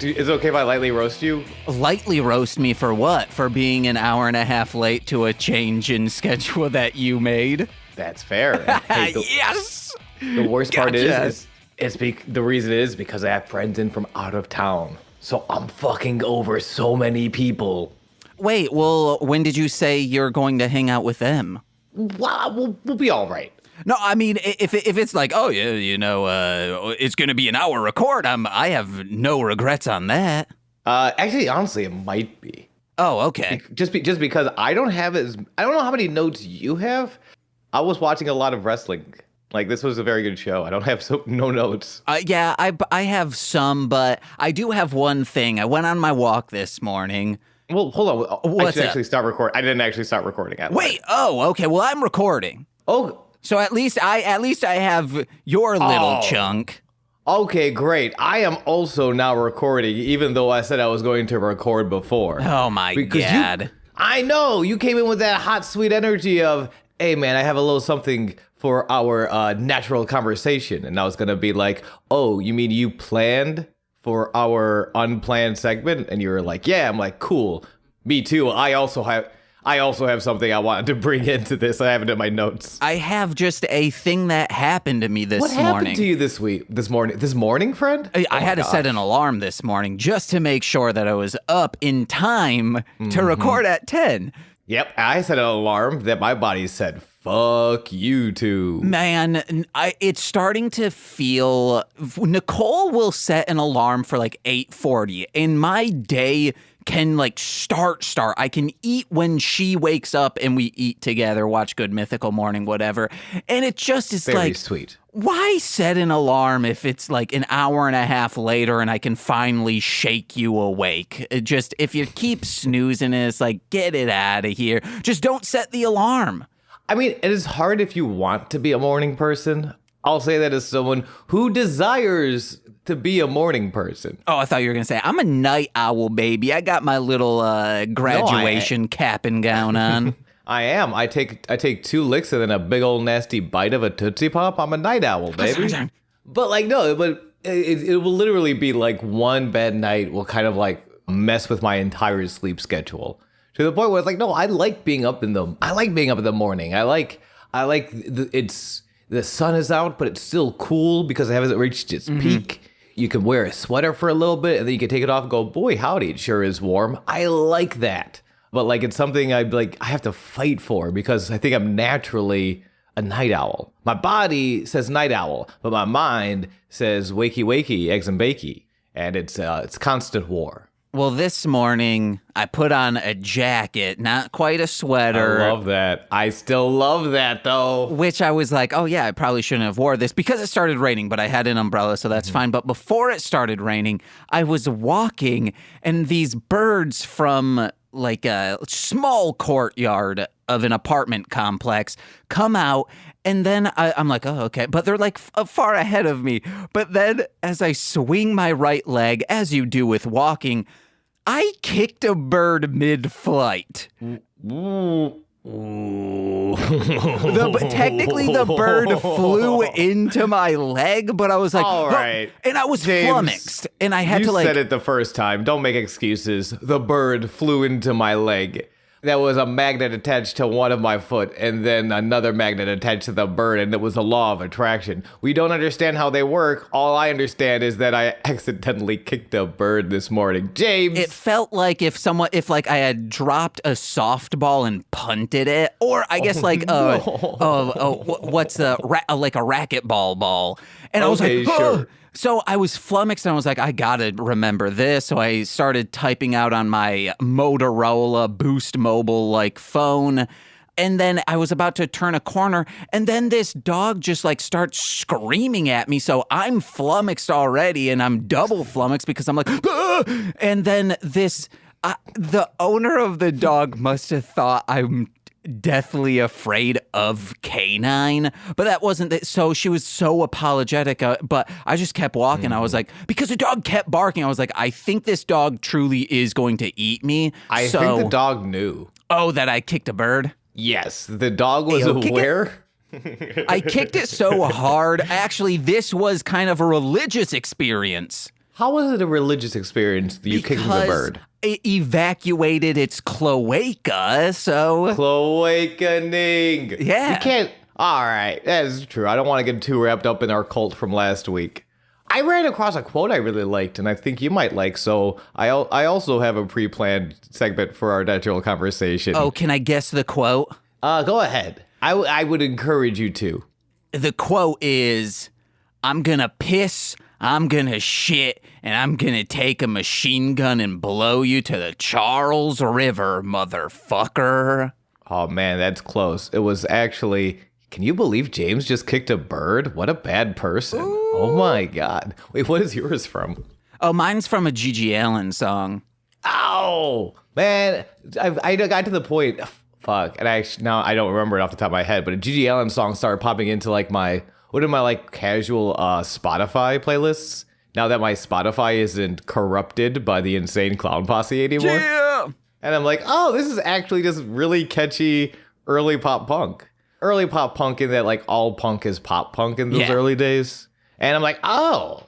Is it okay if I lightly roast you? Lightly roast me for what? For being an hour and a half late to a change in schedule that you made? That's fair. And, hey, Yes! The worst part Gotcha. the reason is because I have friends in from out of town. So I'm fucking over so many people. Wait, well, when did you say you're going to hang out with them? Well, we'll be all right. No, I mean, if it's like, oh, yeah, it's going to be an hour record, I have no regrets on that. Actually, honestly, it might be. Oh, okay. Just because I don't know how many notes you have. I was watching a lot of wrestling. Like, this was a very good show. I don't have no notes. Yeah, I have some, but I do have one thing. I went on my walk this morning. Well, hold on. What's I that? actually start recording. I didn't actually start recording. Wait, oh, okay. Well, I'm recording. Oh, So at least I have your little chunk. okay, great. I am also now recording, even though I said I was going to record before. Oh my God. I know, you came in with that hot, sweet energy of, hey man, I have a little something for our natural conversation. And I was going to be like, oh, you mean you planned for our unplanned segment? And you were like, yeah. I'm like, cool. Me too. I also have something I wanted to bring into this. I have it in my notes. I have just a thing that happened to me this morning. What happened to you this morning, friend? I had to set an alarm this morning just to make sure that I was up in time to record at 10. Yep, I set an alarm that my body said, fuck you too. Man, it's starting to feel... Nicole will set an alarm for like 8:40, and my day can like start. I can eat when she wakes up and we eat together, watch Good Mythical Morning, whatever. And it just is Very like... sweet. Why set an alarm if it's like an hour and a half later and I can finally shake you awake? If you keep snoozing it, it's like, get it out of here. Just don't set the alarm. I mean, it is hard if you want to be a morning person. I'll say that as someone who desires to be a morning person. Oh, I thought you were going to say, I'm a night owl, baby. I got my little graduation cap and gown on. I am. I take 2 licks and then a big old nasty bite of a Tootsie Pop. I'm a night owl, baby. But it will literally be like one bad night will kind of like mess with my entire sleep schedule to the point where it's like, no, I like being up in the morning. The sun is out, but it's still cool because it hasn't reached its peak. You can wear a sweater for a little bit and then you can take it off and go, boy, howdy, it sure is warm. I like that. But like, it's something I have to fight for because I think I'm naturally a night owl. My body says night owl, but my mind says wakey, wakey, eggs and bakey. And it's constant war. Well, this morning I put on a jacket, not quite a sweater. I love that. I still love that though. Which I was like, oh yeah, I probably shouldn't have wore this because it started raining, but I had an umbrella, so that's fine. But before it started raining, I was walking and these birds from like a small courtyard of an apartment complex come out, and then I'm like, oh, okay. But they're like far ahead of me. But then as I swing my right leg, as you do with walking, I kicked a bird mid-flight. Technically, the bird flew into my leg, but I was like, all right. And I was James, flummoxed, and I had to like. You said it the first time. Don't make excuses. The bird flew into my leg. There was a magnet attached to one of my foot and then another magnet attached to the bird, and it was a law of attraction. We don't understand how they work. All I understand is that I accidentally kicked a bird this morning. James! It felt like if I had dropped a softball and punted it, or I guess what's like a racquetball ball. And I was like, sure. So I was flummoxed and I was like, I gotta remember this. So I started typing out on my Motorola Boost Mobile phone. And then I was about to turn a corner and then this dog just starts screaming at me. So I'm flummoxed already and I'm double flummoxed because I'm like, ah! And then the owner of the dog must have thought I'm deathly afraid of canine, but that wasn't it. So she was so apologetic, but I just kept walking. I was like, because the dog kept barking, I was like, I think this dog truly is going to eat me. I think the dog knew. Oh, that I kicked a bird? Yes, the dog was aware. I kicked it so hard. Actually, this was kind of a religious experience. How was it a religious experience? You kicking the bird? It evacuated its cloaca, so... Cloacaning. Yeah. You can't... All right, that is true. I don't want to get too wrapped up in our cult from last week. I ran across a quote I really liked, and I think you might like, so I also have a pre-planned segment for our natural conversation. Oh, can I guess the quote? Go ahead. I would encourage you to. The quote is, I'm gonna piss, I'm gonna shit, and I'm gonna take a machine gun and blow you to the Charles River, motherfucker. Oh, man, that's close. It was actually... Can you believe James just kicked a bird? What a bad person. Ooh. Oh, my God. Wait, what is yours from? Oh, mine's from a Gigi Allen song. Ow! Man, I got to the point... Fuck. And now I don't remember it off the top of my head, but a Gigi Allen song started popping into like one of my casual Spotify playlists. Now that my Spotify isn't corrupted by the insane clown posse anymore. Yeah! And I'm like, oh, this is actually just really catchy early pop punk. Early pop punk in that all punk is pop punk in those early days. And I'm like, oh,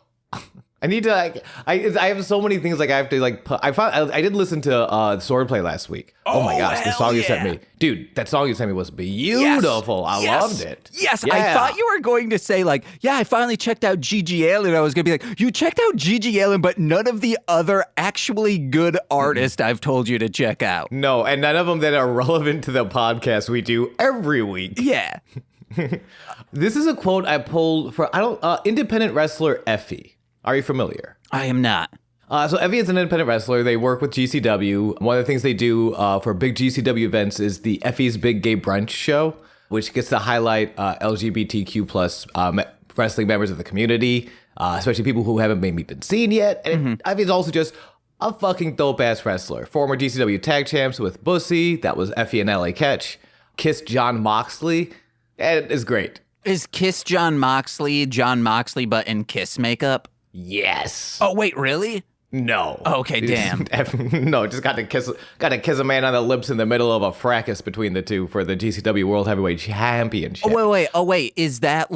I need to I have so many things I have to put. I did listen to Swordplay last week. Oh my gosh, the song you sent me. Dude, that song you sent me was beautiful. I loved it. Yes, yeah. I thought you were going to say I finally checked out Gigi Allen. I was going to be like, you checked out Gigi Allen, but none of the other actually good artists I've told you to check out. No, and none of them that are relevant to the podcast we do every week. Yeah. This is a quote I pulled from independent wrestler Effy. Are you familiar? I am not. So Effy is an independent wrestler. They work with GCW. One of the things they do for big GCW events is the Effy's Big Gay Brunch show, which gets to highlight LGBTQ plus wrestling members of the community, especially people who haven't maybe been seen yet. And Effy's also just a fucking dope-ass wrestler. Former GCW tag champs with Bussy. That was Effy and LA Catch. Kiss Jon Moxley. And it is great. Is Kiss Jon Moxley but in Kiss makeup? Yes. Oh, wait, really? No. Okay, damn. No, just got to kiss a man on the lips in the middle of a fracas between the two for the GCW World Heavyweight Championship. Oh, wait. Is that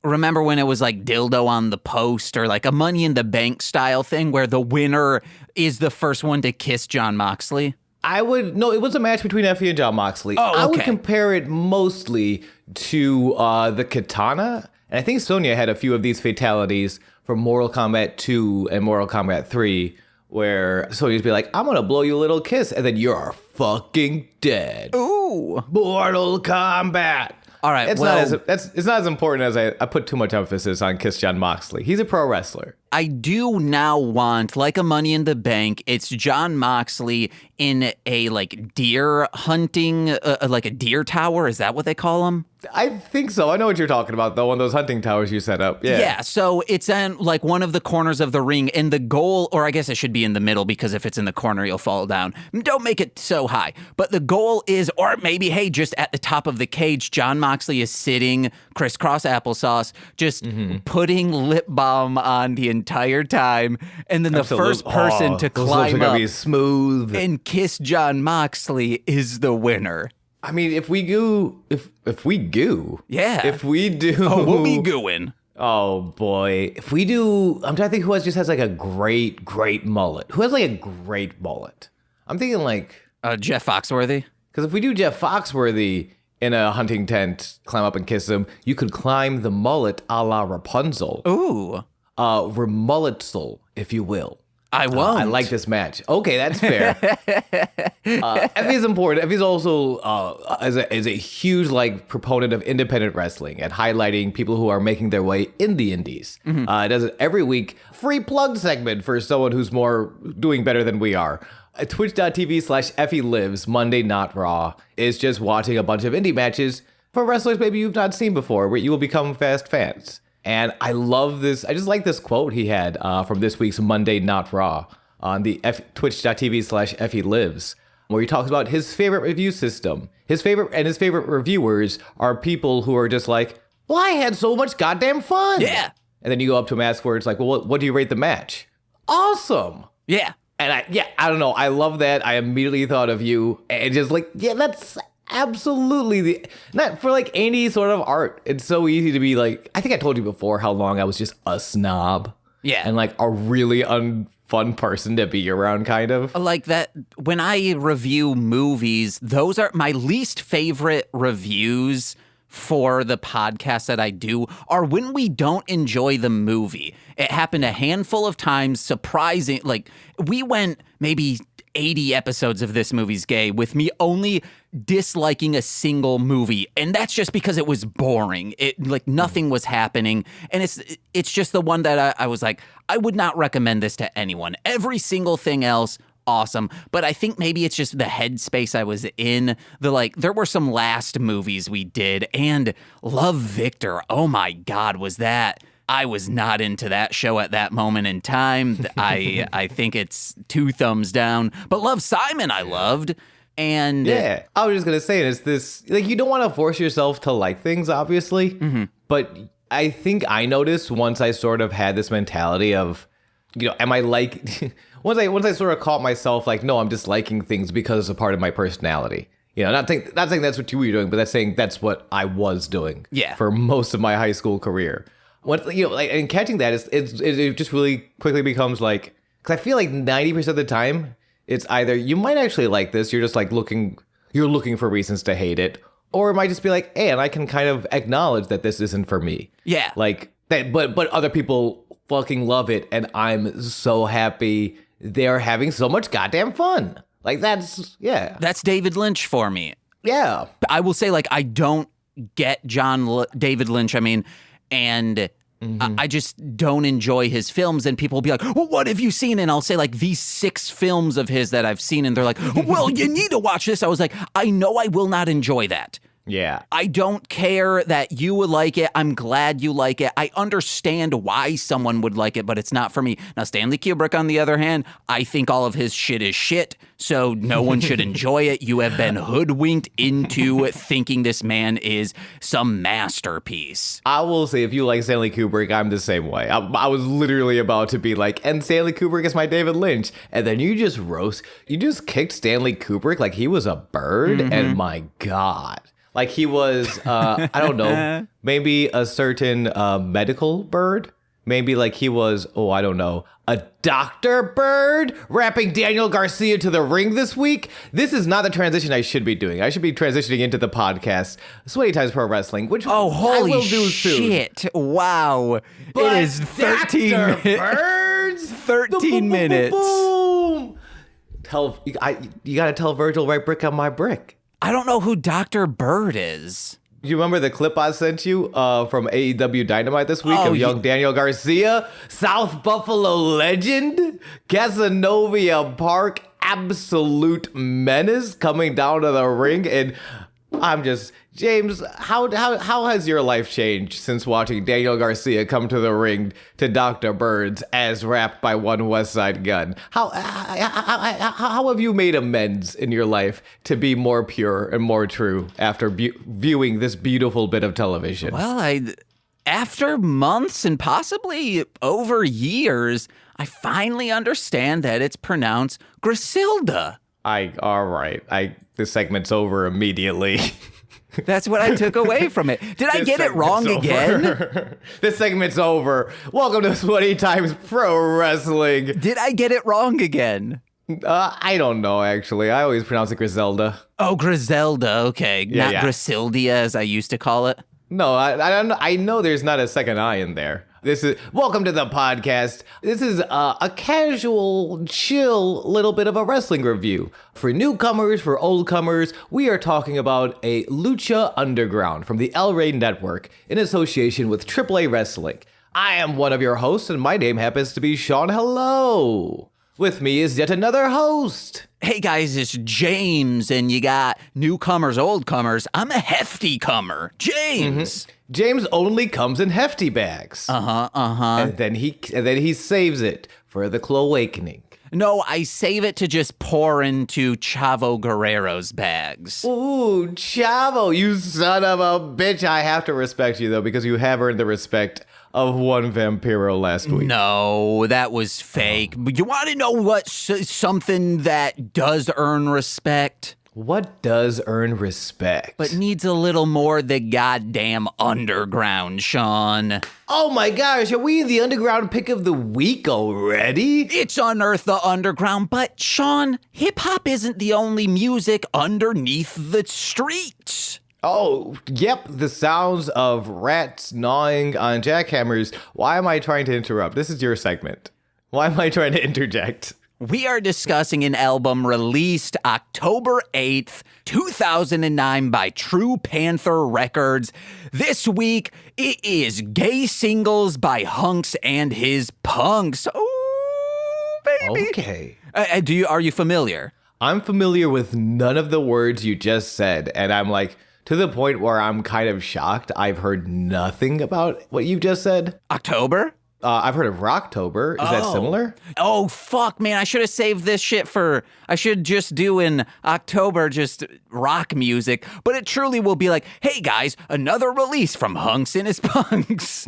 remember when it was dildo on the post or a Money in the Bank style thing where the winner is the first one to kiss Jon Moxley? No, it was a match between Effy and Jon Moxley. Oh, okay. I would compare it mostly to the Katana. And I think Sonya had a few of these fatalities from Mortal Kombat 2 and Mortal Kombat 3, where Sonya's be like, I'm going to blow you a little kiss, and then you're fucking dead. Ooh. Mortal Kombat. All right, it's not as important as I put too much emphasis on Kiss Jon Moxley. He's a pro wrestler. I do now want, like a Money in the Bank, it's Jon Moxley in a deer hunting, like a deer tower. Is that what they call them? I think so. I know what you're talking about, though, one of those hunting towers you set up. Yeah. Yeah, so it's in one of the corners of the ring, and the goal, or I guess it should be in the middle, because if it's in the corner, you'll fall down. Don't make it so high. But the goal is, or maybe, hey, just at the top of the cage, Jon Moxley is sitting crisscross applesauce, just putting lip balm on the entire time, and then the first person to climb up be smooth and kiss Jon Moxley is the winner. I mean, if we do. Oh, we'll be gooing. Oh boy, if we do, I'm trying to think who has a great mullet. Who has a great mullet? I'm thinking Jeff Foxworthy. Because if we do Jeff Foxworthy in a hunting tent, climb up and kiss him, you could climb the mullet a la Rapunzel. Ooh. Remulletsel, if you will. I won't. I like this match. Okay, that's fair. Effy is important. Effy's also is a huge proponent of independent wrestling and highlighting people who are making their way in the indies. It does it every week. Free plug segment for someone who's doing better than we are. Twitch.tv/Effy Lives, Monday Not Raw, is just watching a bunch of indie matches for wrestlers maybe you've not seen before, where you will become fast fans. And I love this. I just like this quote he had from this week's Monday Not Raw on the Twitch.tv/Effy Lives, where he talks about his favorite review system. His favorite reviewers are people who are just well, I had so much goddamn fun. Yeah. And then you go up to him, ask where it's well, what do you rate the match? Awesome. Yeah. And I don't know. I love that. I immediately thought of you and just that's absolutely not for any sort of art. It's so easy to be I think I told you before how long I was just a snob. Yeah. And like a really unfun person to be around, kind of. Like that, when I review movies, those are my least favorite reviews for the podcast that I do are when we don't enjoy the movie. It happened a handful of times, surprising. Like, we went maybe 80 episodes of This Movie's Gay with me only disliking a single movie, and that's just because it was boring. It like nothing was happening, and it's just the one that I was like, I would not recommend this to anyone. Every single thing else, awesome, but I think maybe it's just the headspace I was in. There were some last movies we did, and Love Victor. Oh my God, was that? I was not into that show at that moment in time. I think it's 2 thumbs down. But Love, Simon I loved. And yeah, I was just going to say, it's this, like, you don't want to force yourself to like things, obviously. But I think I noticed once I sort of had this mentality of, am I like, once I sort of caught myself like, no, I'm just liking things because it's a part of my personality. Not saying that's what you were doing, but that's saying that's what I was doing for most of my high school career. And catching that it just really quickly becomes like, because I feel like 90% of the time it's either you might actually like this, you're just like looking for reasons to hate it, or it might just be like, hey, and I can kind of acknowledge that this isn't for me. Yeah, like that, but other people fucking love it, and I'm so happy they're having so much goddamn fun. Like that's David Lynch for me. Yeah, I will say, like, I don't get David Lynch. I mean. And I just don't enjoy his films. And people will be like, well, what have you seen? And I'll say, like, these 6 films of his that I've seen. And they're like, well, you need to watch this. I was like, I know I will not enjoy that. Yeah. I don't care that you would like it. I'm glad you like it. I understand why someone would like it, but it's not for me. Now, Stanley Kubrick, on the other hand, I think all of his shit is shit, so no one should enjoy it. You have been hoodwinked into thinking this man is some masterpiece. I will say, if you like Stanley Kubrick, I'm the same way. I was literally about to be like, and Stanley Kubrick is my David Lynch. And then you just kicked Stanley Kubrick like he was a bird, and my God. Like he was, I don't know, maybe a certain medical bird. Maybe like he was, I don't know, a doctor bird rapping Daniel Garcia to the ring this week. This is not the transition I should be doing. I should be transitioning into the podcast, Sweaty Times Pro Wrestling, which I will do shit. Soon. Wow. But it is 13 minutes. Birds? 13 minutes. Boom. You got to tell Virgil, right brick on my brick. I don't know who Dr. Bird is. Do you remember the clip I sent you from AEW Dynamite this week of young Daniel Garcia? South Buffalo legend? Casanova Park absolute menace coming down to the ring. And I'm just, James, how has your life changed since watching Daniel Garcia come to the ring to Dr. Bird's as rapped by one West Side Gun? How have you made amends in your life to be more pure and more true after viewing this beautiful bit of television? Well, after months and possibly over years, I finally understand that it's pronounced Griselda. All right. This segment's over immediately. That's what I took away from it. Did I get it wrong again? This segment's over. Welcome to Sweaty Times Pro Wrestling. Did I get it wrong again? I don't know, actually. I always pronounce it Griselda. Oh, Griselda. Okay. Not Griseldia, as I used to call it. No, I know there's not a second I in there. Welcome to the podcast. This is a casual, chill little bit of a wrestling review. For newcomers, for oldcomers, we are talking about a Lucha Underground from the El Rey Network in association with AAA Wrestling. I am one of your hosts, and my name happens to be Sean. Hello. With me is yet another host. Hey guys, it's James, and you got newcomers, oldcomers. I'm a hefty comer, James. James only comes in hefty bags. And then he saves it for the Cloawakening. No, I save it to just pour into Chavo Guerrero's bags. Ooh, Chavo, you son of a bitch. I have to respect you, though, because you have earned the respect of one Vampiro last week. No, that was fake. But you want to know what something that does earn respect? What does earn respect? But needs a little more the goddamn underground, Sean. Oh my gosh, are we in the underground pick of the week already? It's Unearth the Underground, but Sean, hip-hop isn't the only music underneath the streets. Oh, yep, the sounds of rats gnawing on jackhammers. Why am I trying to interrupt? This is your segment. Why am I trying to interject? We are discussing an album released October 8th, 2009 by True Panther Records. This week, it is Gay Singles by Hunx and His Punx. Oh, baby. Okay. Are you familiar? I'm familiar with none of the words you just said, and I'm like, to the point where I'm kind of shocked. I've heard nothing about what you just said. October? I've heard of Rocktober. Is that similar? Oh, fuck, man. I should have saved this shit I should just do in October just rock music. But it truly will be like, hey, guys, another release from Hunx and His Punx.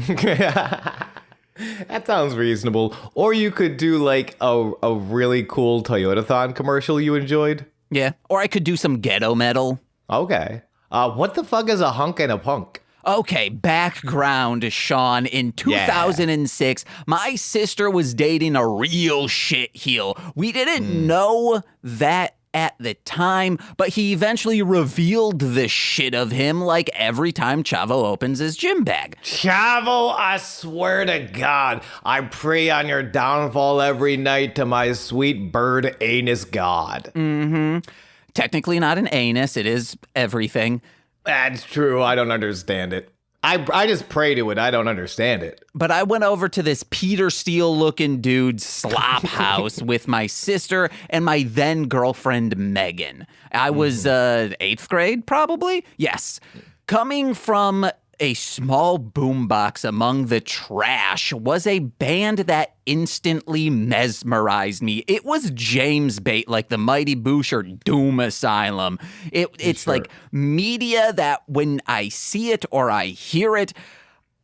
That sounds reasonable. Or you could do like a really cool Toyotathon commercial you enjoyed. Yeah. Or I could do some ghetto metal. Okay. What the fuck is a hunk and a punk? Okay, background, Sean. In 2006, my sister was dating a real shitheel. We didn't know that at the time, but he eventually revealed the shit of him like every time Chavo opens his gym bag. Chavo, I swear to God, I pray on your downfall every night to my sweet bird anus god. Mm-hmm. Technically not an anus, it is everything. That's true. I don't understand it. I just pray to it. I don't understand it. But I went over to this Peter Steele-looking dude's slop house with my sister and my then girlfriend, Megan. I was 8th grade, probably? Yes. Coming from a small boombox among the trash was a band that instantly mesmerized me. It was James Bait, like the Mighty Boosh or Doom Asylum. It's like media that when I see it or I hear it,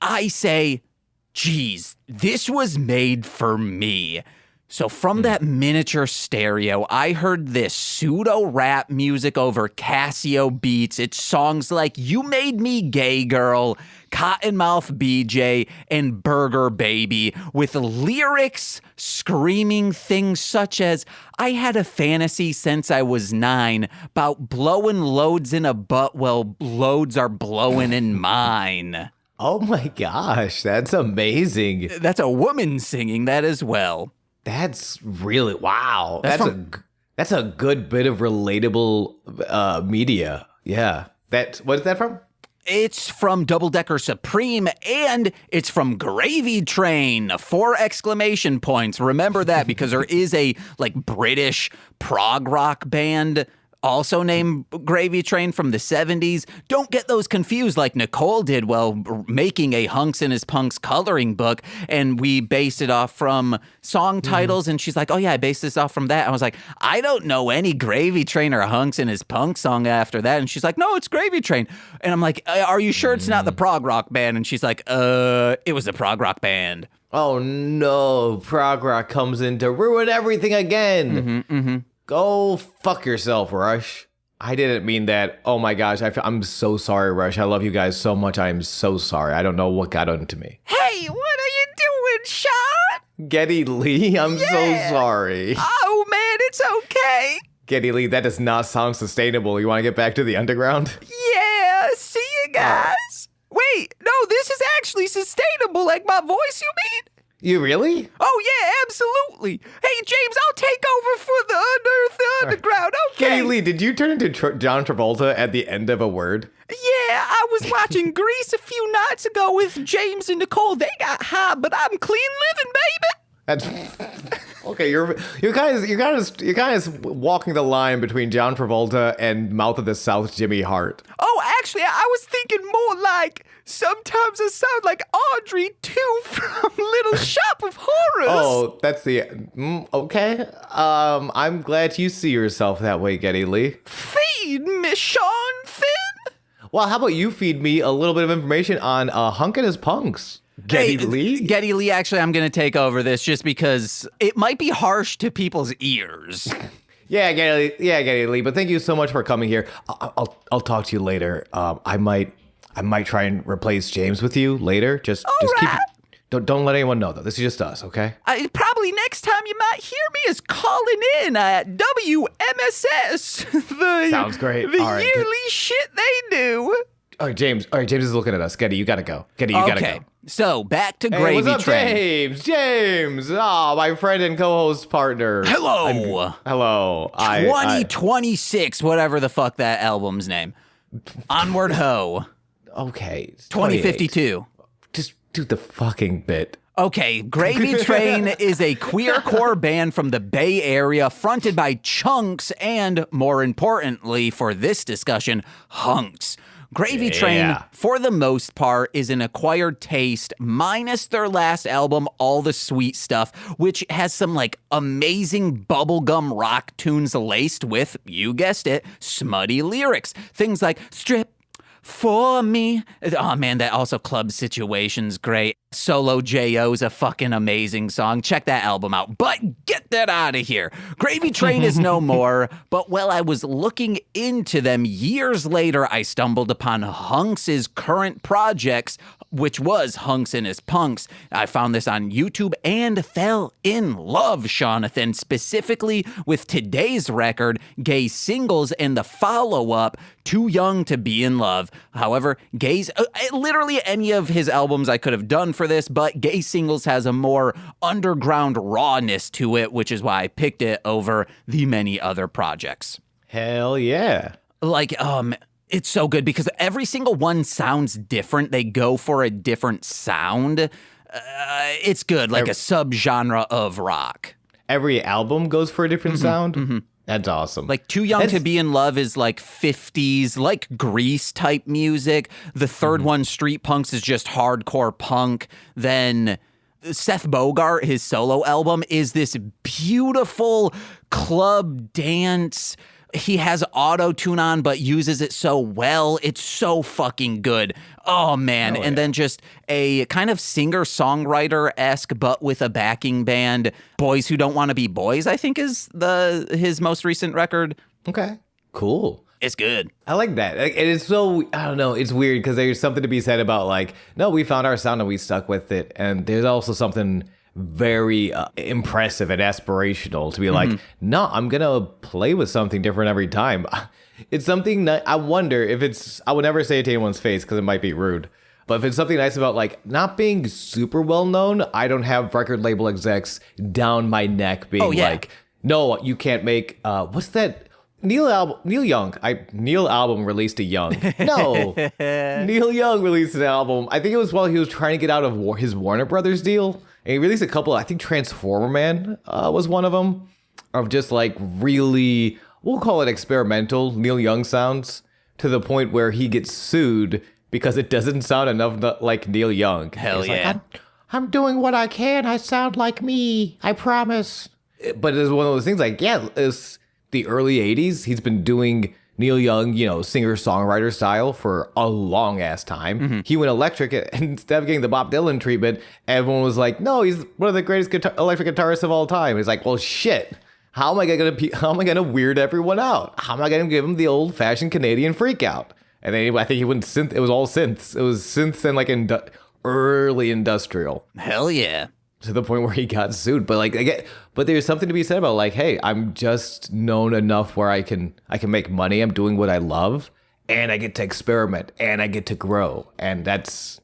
I say, geez, this was made for me. So from that miniature stereo, I heard this pseudo-rap music over Casio beats. It's songs like You Made Me Gay Girl, Cottonmouth BJ, and Burger Baby, with lyrics screaming things such as, I had a fantasy since I was 9 about blowing loads in a butt while loads are blowing in mine. Oh my gosh, that's amazing. That's a woman singing that as well. That's really, wow. That's a good bit of relatable media. Yeah. What is that from? It's from Double Decker Supreme, and it's from Gravy Train. 4 exclamation points. Remember that, because there is a like British prog rock band also named Gravy Train from the 70s. Don't get those confused like Nicole did while making a Hunx and His Punx coloring book, and we based it off from song titles, and she's like, oh yeah, I based this off from that. I was like, I don't know any Gravy Train or Hunx and His Punx song after that, and she's like, no, it's Gravy Train. And I'm like, are you sure it's not the prog rock band? And she's like, it was a prog rock band. Oh no, prog rock comes in to ruin everything again. Go fuck yourself, Rush. I didn't mean that. Oh my gosh, I'm so sorry, Rush. I love you guys so much. I am so sorry. I don't know what got into me. Hey, what are you doing, Sean? Getty Lee, I'm so sorry. Oh man, it's okay. Getty Lee, that does not sound sustainable. You want to get back to the underground? Yeah, see you guys. Wait, no, this is actually sustainable, like my voice, you mean? You really? Oh, yeah, absolutely. Hey, James, I'll take over for the Unearth the Underground. Okay. Getty Lee, did you turn into John Travolta at the end of a word? Yeah, I was watching Grease a few nights ago with James and Nicole. They got high, but I'm clean living, baby. That's okay. You're kind of walking the line between John Travolta and Mouth of the South Jimmy Hart. Oh, actually, I was thinking more like sometimes I sound like Audrey 2 from Little Shop of Horrors. Oh, that's the okay. I'm glad you see yourself that way, Getty Lee. Feed me, Sean Finn. Well, how about you feed me a little bit of information on Hunx and His Punx? Getty Lee? Getty Lee, actually, I'm going to take over this just because it might be harsh to people's ears. Getty Lee. But thank you so much for coming here. I'll talk to you later. I might try and replace James with you later. Just keep. Don't let anyone know though. This is just us, okay? Probably next time you might hear me is calling in at WMSS. Sounds great. The yearly shit they do. All right, James is looking at us. Getty, you gotta go. Getty, you gotta go. So back to Gravy what's up, Train. James, my friend and co-host partner. Hello. Hello. 2026, whatever the fuck that album's name. Onward Ho. Okay. 2052. Just do the fucking bit. Okay, Gravy Train is a queercore band from the Bay Area fronted by Chunks and, more importantly for this discussion, Hunx. Gravy Train, for the most part, is an acquired taste, minus their last album, All the Sweet Stuff, which has some, amazing bubblegum rock tunes laced with, you guessed it, smutty lyrics. Things like, strip for me. Oh, man, that also Club Situation's great. Solo J.O.'s a fucking amazing song. Check that album out. But get that out of here. Gravy Train is no more, but while I was looking into them years later, I stumbled upon Hunx's current projects, which was Hunx His Punx. I found this on YouTube and fell in love, Jonathan, specifically with today's record, Gay Singles, and the follow-up, Too Young to Be in Love. However, literally any of his albums I could have done for this, but Gay Singles has a more underground rawness to it, which is why I picked it over the many other projects. Hell yeah. It's so good because every single one sounds different. They go for a different sound. It's good, like a subgenre of rock. Every album goes for a different sound? Mm-hmm. That's awesome. Too Young to Be in Love is 50s, Grease type music. The third one, Street Punks, is just hardcore punk. Then Seth Bogart, his solo album, is this beautiful club dance. He has auto-tune on, but uses it so well. It's so fucking good. Oh, man. And then just a kind of singer-songwriter-esque, but with a backing band. Boys Who Don't Want to Be Boys, I think, is his most recent record. Okay. Cool. It's good. I like that. It is so, I don't know, it's weird because there's something to be said about no, we found our sound and we stuck with it. And there's also something very impressive and aspirational to be no, I'm gonna play with something different every time. It's something that I wonder if I would never say it to anyone's face because it might be rude, but if it's something nice about not being super well known, I don't have record label execs down my neck being no, you can't make what's that Neil album released a Young. No, Neil Young released an album. I think it was while he was trying to get out of his Warner Brothers deal. And he released a couple, I think Transformer Man was one of them, of just really, we'll call it experimental Neil Young sounds, to the point where he gets sued because it doesn't sound enough like Neil Young. Hell yeah. I'm doing what I can. I sound like me. I promise. But it's one of those things it's the early 80s. He's been doing Neil Young, singer-songwriter style for a long-ass time. Mm-hmm. He went electric, and instead of getting the Bob Dylan treatment, everyone was like, no, he's one of the greatest electric guitarists of all time. He's like, well, shit. How am I gonna weird everyone out? How am I gonna give him the old-fashioned Canadian freak out? And then I think he went synth. It was all synths. It was synths and early industrial. Hell yeah. To the point where he got sued. But but there's something to be said about hey, I'm just known enough where I can make money. I'm doing what I love, and I get to experiment, and I get to grow, and that's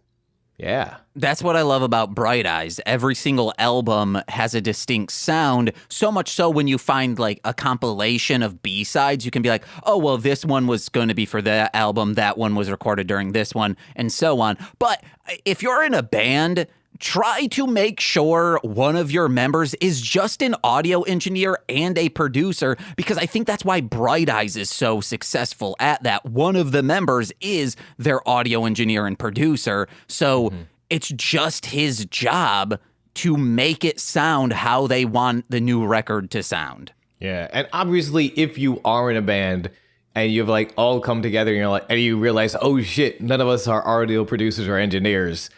what I love about Bright Eyes. Every single album has a distinct sound, so much so when you find a compilation of B-sides, you can be like, oh, well, this one was going to be for that album, that one was recorded during this one, and so on. But if you're in a band, try to make sure one of your members is just an audio engineer and a producer, because I think that's why Bright Eyes is so successful at that. One of the members is their audio engineer and producer. So it's just his job to make it sound how they want the new record to sound. Yeah. And obviously, if you are in a band and you've all come together and and you realize, oh shit, none of us are audio producers or engineers,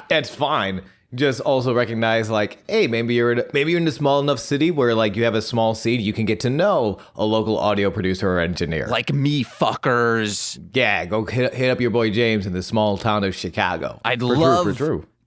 that's fine. just also recognize like, hey, maybe you're in a small enough city where like you have a small seat, you can get to know a local audio producer or engineer. Like me fuckers. Yeah, go hit up your boy James in the small town of Chicago. I'd love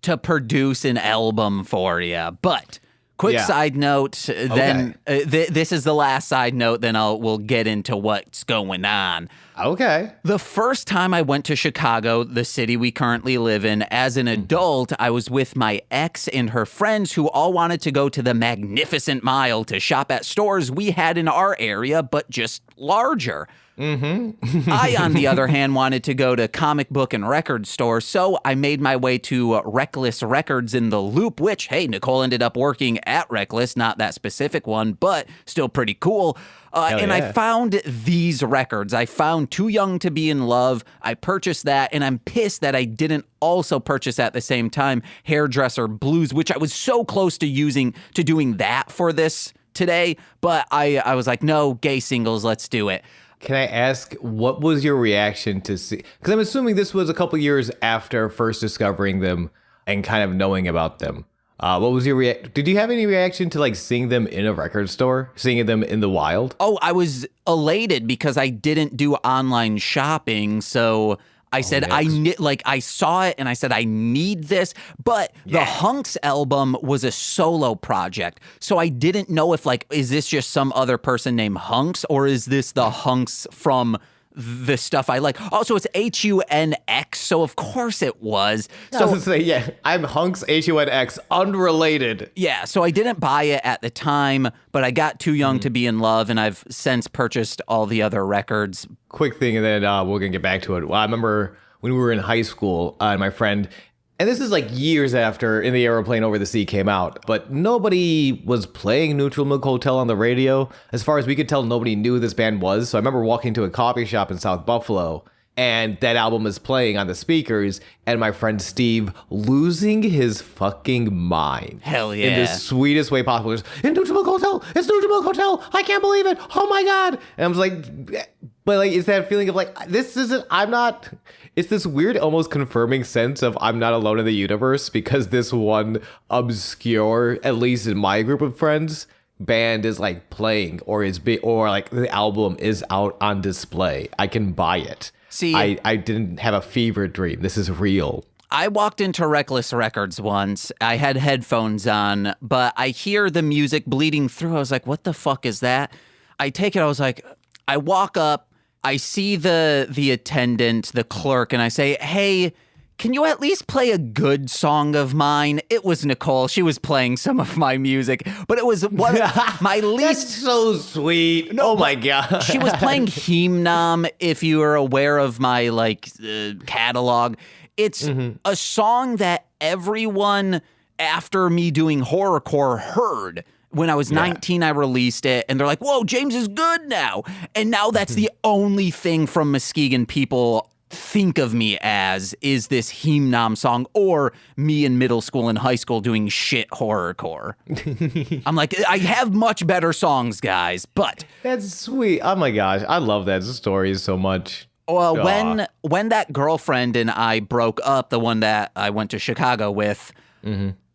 to produce an album for you. But quick side note, then this is the last side note, then we'll get into what's going on. Okay. The first time I went to Chicago, the city we currently live in, as an adult, I was with my ex and her friends who all wanted to go to the Magnificent Mile to shop at stores we had in our area, but just larger. I, on the other hand, wanted to go to comic book and record stores, so I made my way to Reckless Records in the Loop, which, hey, Nicole ended up working at Reckless, not that specific one, but still pretty cool. I found these records. I found Too Young to Be in Love. I purchased that, and I'm pissed that I didn't also purchase at the same time Hairdresser Blues, which I was so close to doing that for this today, but I was like, no, gay singles, let's do it. Can I ask, what was your reaction to see? Because I'm assuming this was a couple years after first discovering them and kind of knowing about them. What was your reaction? Did you have any reaction to like seeing them in a record store, seeing them in the wild? Oh, I was elated because I didn't do online shopping, so I said, I saw it and I said, I need this. But the Hunx album was a solo project. So I didn't know if is this just some other person named Hunx, or is this the Hunx from the stuff I like? Oh, so it's Hunx. So of course it was. So I was gonna say, I'm Hunx Hunx, unrelated. Yeah, so I didn't buy it at the time, but I got Too Young to Be in Love, and I've since purchased all the other records. Quick thing, and then we're gonna get back to it. Well, I remember when we were in high school, and my friend, and this is like years after In the Aeroplane Over the Sea came out, but nobody was playing Neutral Milk Hotel on the radio. As far as we could tell, nobody knew who this band was. So I remember walking to a coffee shop in South Buffalo, and that album was playing on the speakers, and my friend Steve losing his fucking mind. Hell yeah. In the sweetest way possible. Just, in Neutral Milk Hotel! It's Neutral Milk Hotel! I can't believe it! Oh my God! And I was like, but like, it's that feeling of like, it's this weird, almost confirming sense of I'm not alone in the universe, because this one obscure, at least in my group of friends, band is like playing or like the album is out on display. I can buy it. See, I didn't have a fever dream. This is real. I walked into Reckless Records once. I had headphones on, but I hear the music bleeding through. I was like, what the fuck is that? I take it. I was like, I walk up, I see the attendant, the clerk, and I say, hey, can you at least play a good song of mine? It was Nicole. She was playing some of my music, but it was one of my least... That's so sweet. No, oh my God. She was playing Hymnam, if you are aware of my catalog. It's a song that everyone after me doing horrorcore heard. When I was 19, I released it, and they're like, whoa, James is good now. And now that's the only thing from Muskegon people think of me as, is this Hymnam song, or me in middle school and high school doing shit horrorcore. I'm like, I have much better songs, guys, but... That's sweet. Oh my gosh, I love that story so much. Well, when that girlfriend and I broke up, the one that I went to Chicago with...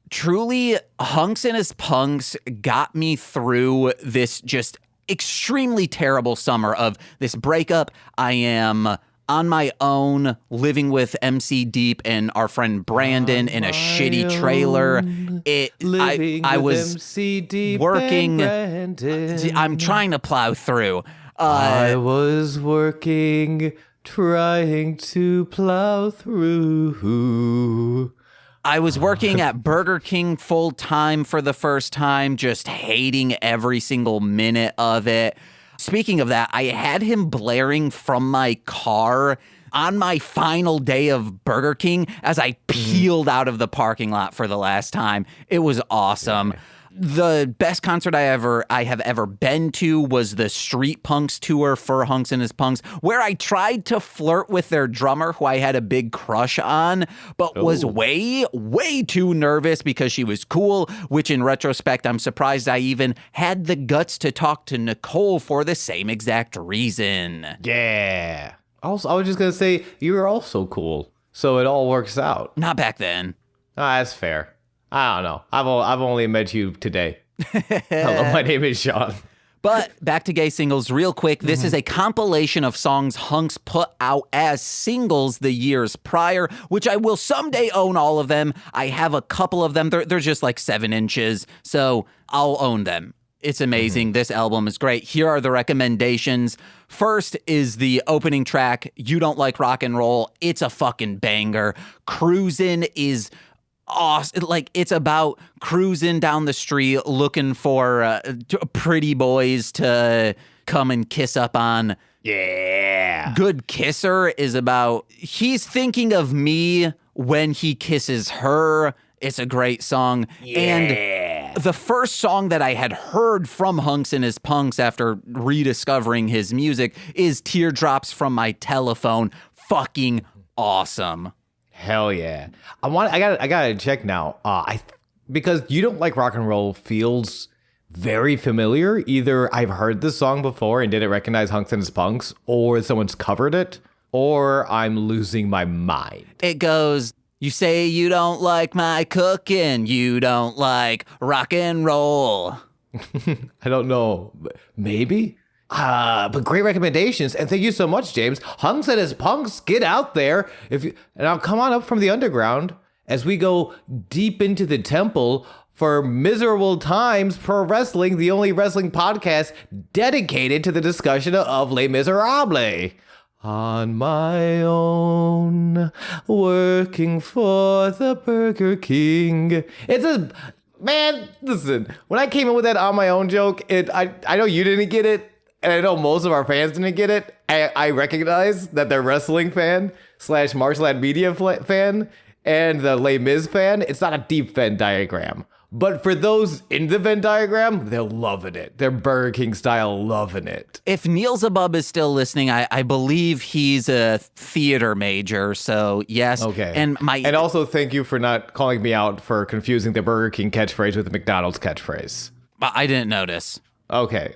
Truly, Hunx His Punx got me through this just extremely terrible summer of this breakup. I am on my own, living with MC Deep and our friend Brandon in a shitty trailer. I was MC Deep working. I'm trying to plow through. I was working, trying to plow through. I was working at Burger King full time for the first time, just hating every single minute of it. Speaking of that, I had him blaring from my car on my final day of Burger King as I peeled out of the parking lot for the last time. It was awesome. The best concert I have ever been to was the Street Punks tour for Hunx His Punx, where I tried to flirt with their drummer, who I had a big crush on, but was way, way too nervous because she was cool, which in retrospect, I'm surprised I even had the guts to talk to Nicole for the same exact reason. Yeah. Also, I was just going to say, you were also cool, so it all works out. Not back then. That's fair. I don't know. I've only met you today. Hello, my name is Sean. But back to gay singles real quick. This is a compilation of songs Hunx put out as singles the years prior, which I will someday own all of them. I have a couple of them. They're just like 7 inches, so I'll own them. It's amazing. This album is great. Here are the recommendations. First is the opening track, You Don't Like Rock and Roll. It's a fucking banger. Cruisin' is awesome. Like, it's about cruising down the street looking for pretty boys to come and kiss up on. Yeah. Good Kisser is about he's thinking of me when he kisses her. It's a great song. Yeah. And the first song that I had heard from Hunx His Punx after rediscovering his music is Teardrops from My Telephone. Fucking awesome. Hell yeah. I gotta check now. Because You Don't Like Rock and Roll feels very familiar. Either I've heard this song before and didn't recognize Hunx His Punx, or someone's covered it, or I'm losing my mind. It goes, you say you don't like my cooking, you don't like rock and roll. I don't know. Maybe? But great recommendations, and thank you so much, James. Hunx His Punx, get out there. And I'll come on up from the underground as we go deep into the temple for Miserable Times Pro Wrestling, the only wrestling podcast dedicated to the discussion of Les Miserables. On my own, working for the Burger King. Man, listen, when I came in with that on my own joke, I know you didn't get it, and I know most of our fans didn't get it. I recognize that the wrestling fan / martial art media fan and the Les Mis fan, it's not a deep Venn diagram. But for those in the Venn diagram, they're loving it. They're Burger King style loving it. If Neil Zabub is still listening, I believe he's a theater major, so yes. Okay. And also thank you for not calling me out for confusing the Burger King catchphrase with the McDonald's catchphrase. I didn't notice. Okay.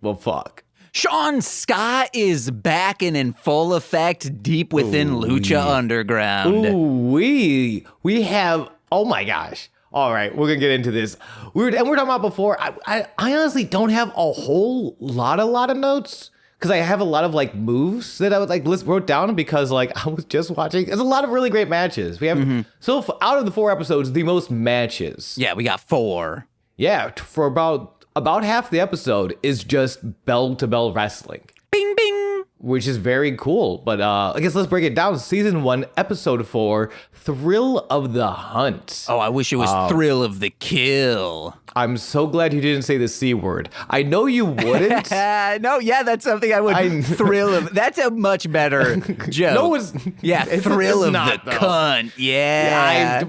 Well, fuck. Sean Scott is back and in full effect deep within Lucha Underground. Ooh, we have, oh my gosh. All right, we're gonna get into this. We're talking about before. I honestly don't have a whole lot of notes because I have a lot of like moves that I was wrote down because like I was just watching. There's a lot of really great matches. We have so out of the 4 episodes, the most matches. Yeah, we got 4. Yeah, for about half the episode is just bell to bell wrestling. Bing bing. Which is very cool. But I guess let's break it down. Season 1, episode 4, Thrill of the Hunt. Oh, I wish it was Thrill of the Kill. I'm so glad you didn't say the C word. I know you wouldn't. No, yeah, that's something I would thrill of. That's a much better joke. No, it's thrill of not, the though. Cunt. Yeah.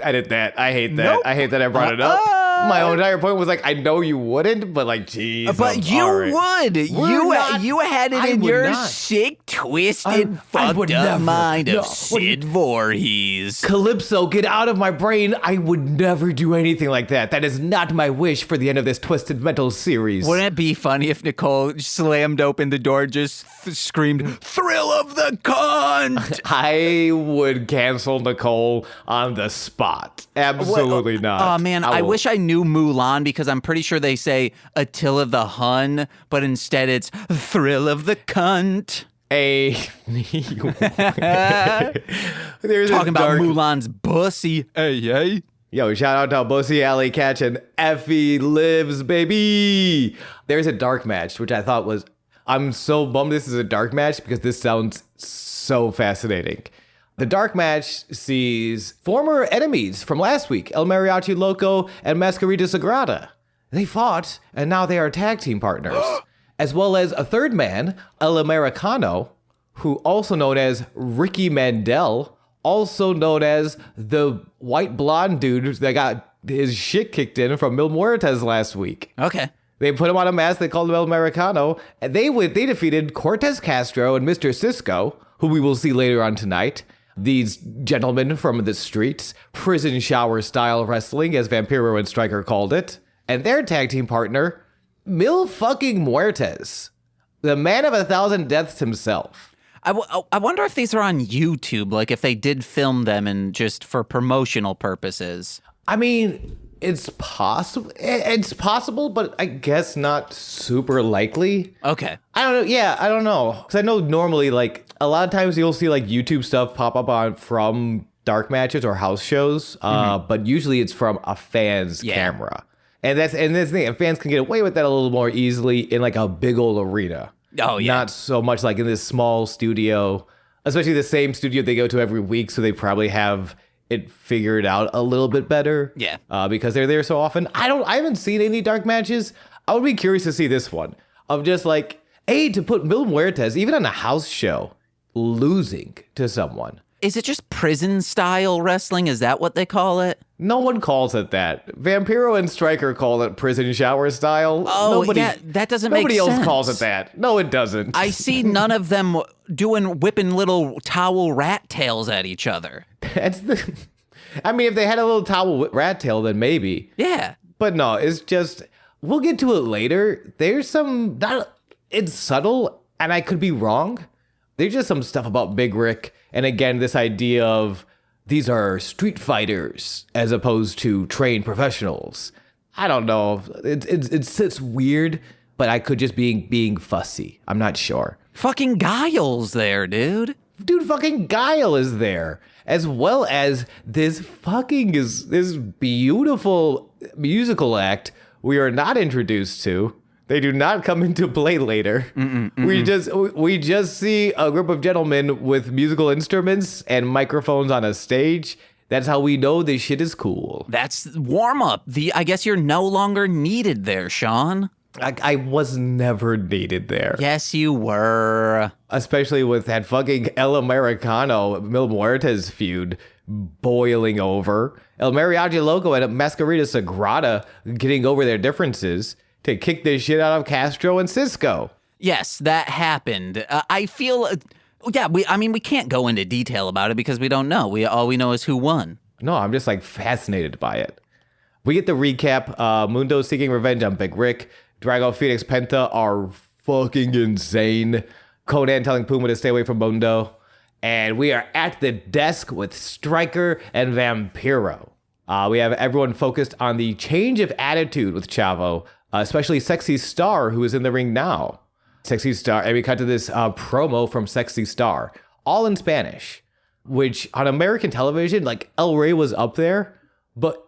Edit that. I hate that. Nope. I hate that I brought it up. My whole entire point was like, I know you wouldn't, but like, geez. But you would. You had it in your not. sick, twisted, fucked up mind of Sid Voorhees. Calypso, get out of my brain. I would never do anything like that. That is not my wish for the end of this Twisted Metal series. Wouldn't it be funny if Nicole slammed open the door, just screamed, "Thrill of the Cunt"? I would cancel Nicole on the spot. Absolutely not. Oh, man, I wish I knew Mulan because I'm pretty sure they say Attila the Hun, but instead it's Thrill of the Cunt. Talking about Mulan's bussy. Hey. Yo, shout out to Bussy Alley Catch and Effy lives, baby. There's a dark match, which I thought was, I'm so bummed this is a dark match because this sounds so fascinating. The dark match sees former enemies from last week, El Mariachi Loco and Masquerita Sagrada. They fought, and now they are tag team partners, as well as a third man, El Americano, who also known as Ricky Mandel, also known as the white blonde dude that got his shit kicked in from Mil Muertes last week. Okay. They put him on a mask, they called him El Americano, and they defeated Cortez Castro and Mr. Cisco, who we will see later on tonight. These gentlemen from the streets, prison shower style wrestling, as Vampiro and Stryker called it, and their tag team partner, Mil fucking Muertes, the man of 1,000 deaths himself. I wonder if these are on YouTube, like if they did film them and just for promotional purposes. I mean, it's possible. It's possible, but I guess not super likely. Okay. I don't know. Yeah, I don't know. Because I know normally, like, a lot of times you'll see, like, YouTube stuff pop up on from dark matches or house shows, but usually it's from a fan's camera. And that's the thing. And fans can get away with that a little more easily in, like, a big old arena. Oh, yeah. Not so much like in this small studio, especially the same studio they go to every week, so they probably have it figured out a little bit better. Yeah. Because they're there so often. I haven't seen any dark matches. I would be curious to see this one of just like, to put Mil Muertes, even on a house show, losing to someone. Is it just prison style wrestling? Is that what they call it? No one calls it that. Vampiro and Stryker call it prison shower style. Oh, yeah, that doesn't make sense. Nobody else calls it that. No, it doesn't. I see none of them whipping little towel rat tails at each other. I mean, if they had a little towel rat tail, then maybe. Yeah. But no, it's just, we'll get to it later. There's it's subtle, and I could be wrong. There's just some stuff about Big Ryck. And again, this idea of these are street fighters as opposed to trained professionals. I don't know. It's weird, but I could just being fussy. I'm not sure. Fucking Guile's there, dude. Dude, fucking Guile is there. As well as this beautiful musical act we are not introduced to. They do not come into play later. We just see a group of gentlemen with musical instruments and microphones on a stage. That's how we know this shit is cool. That's warm up. I guess you're no longer needed there, Sean. I was never needed there. Yes, you were. Especially with that fucking El Americano Mil Muertes feud boiling over. El Mariachi Loco and Masquerita Sagrada getting over their differences to kick this shit out of Castro and Cisco. Yes, that happened. I feel, we can't go into detail about it because we don't know. All we know is who won. No, I'm just like fascinated by it. We get the recap. Mundo seeking revenge on Big Ryck. Drago, Phoenix, Penta are fucking insane. Conan telling Puma to stay away from Mundo. And we are at the desk with Stryker and Vampiro. We have everyone focused on the change of attitude with Chavo. Especially Sexy Star, who is in the ring now. Sexy Star, and we cut to this promo from Sexy Star, all in Spanish, which on American television, like El Rey was up there, but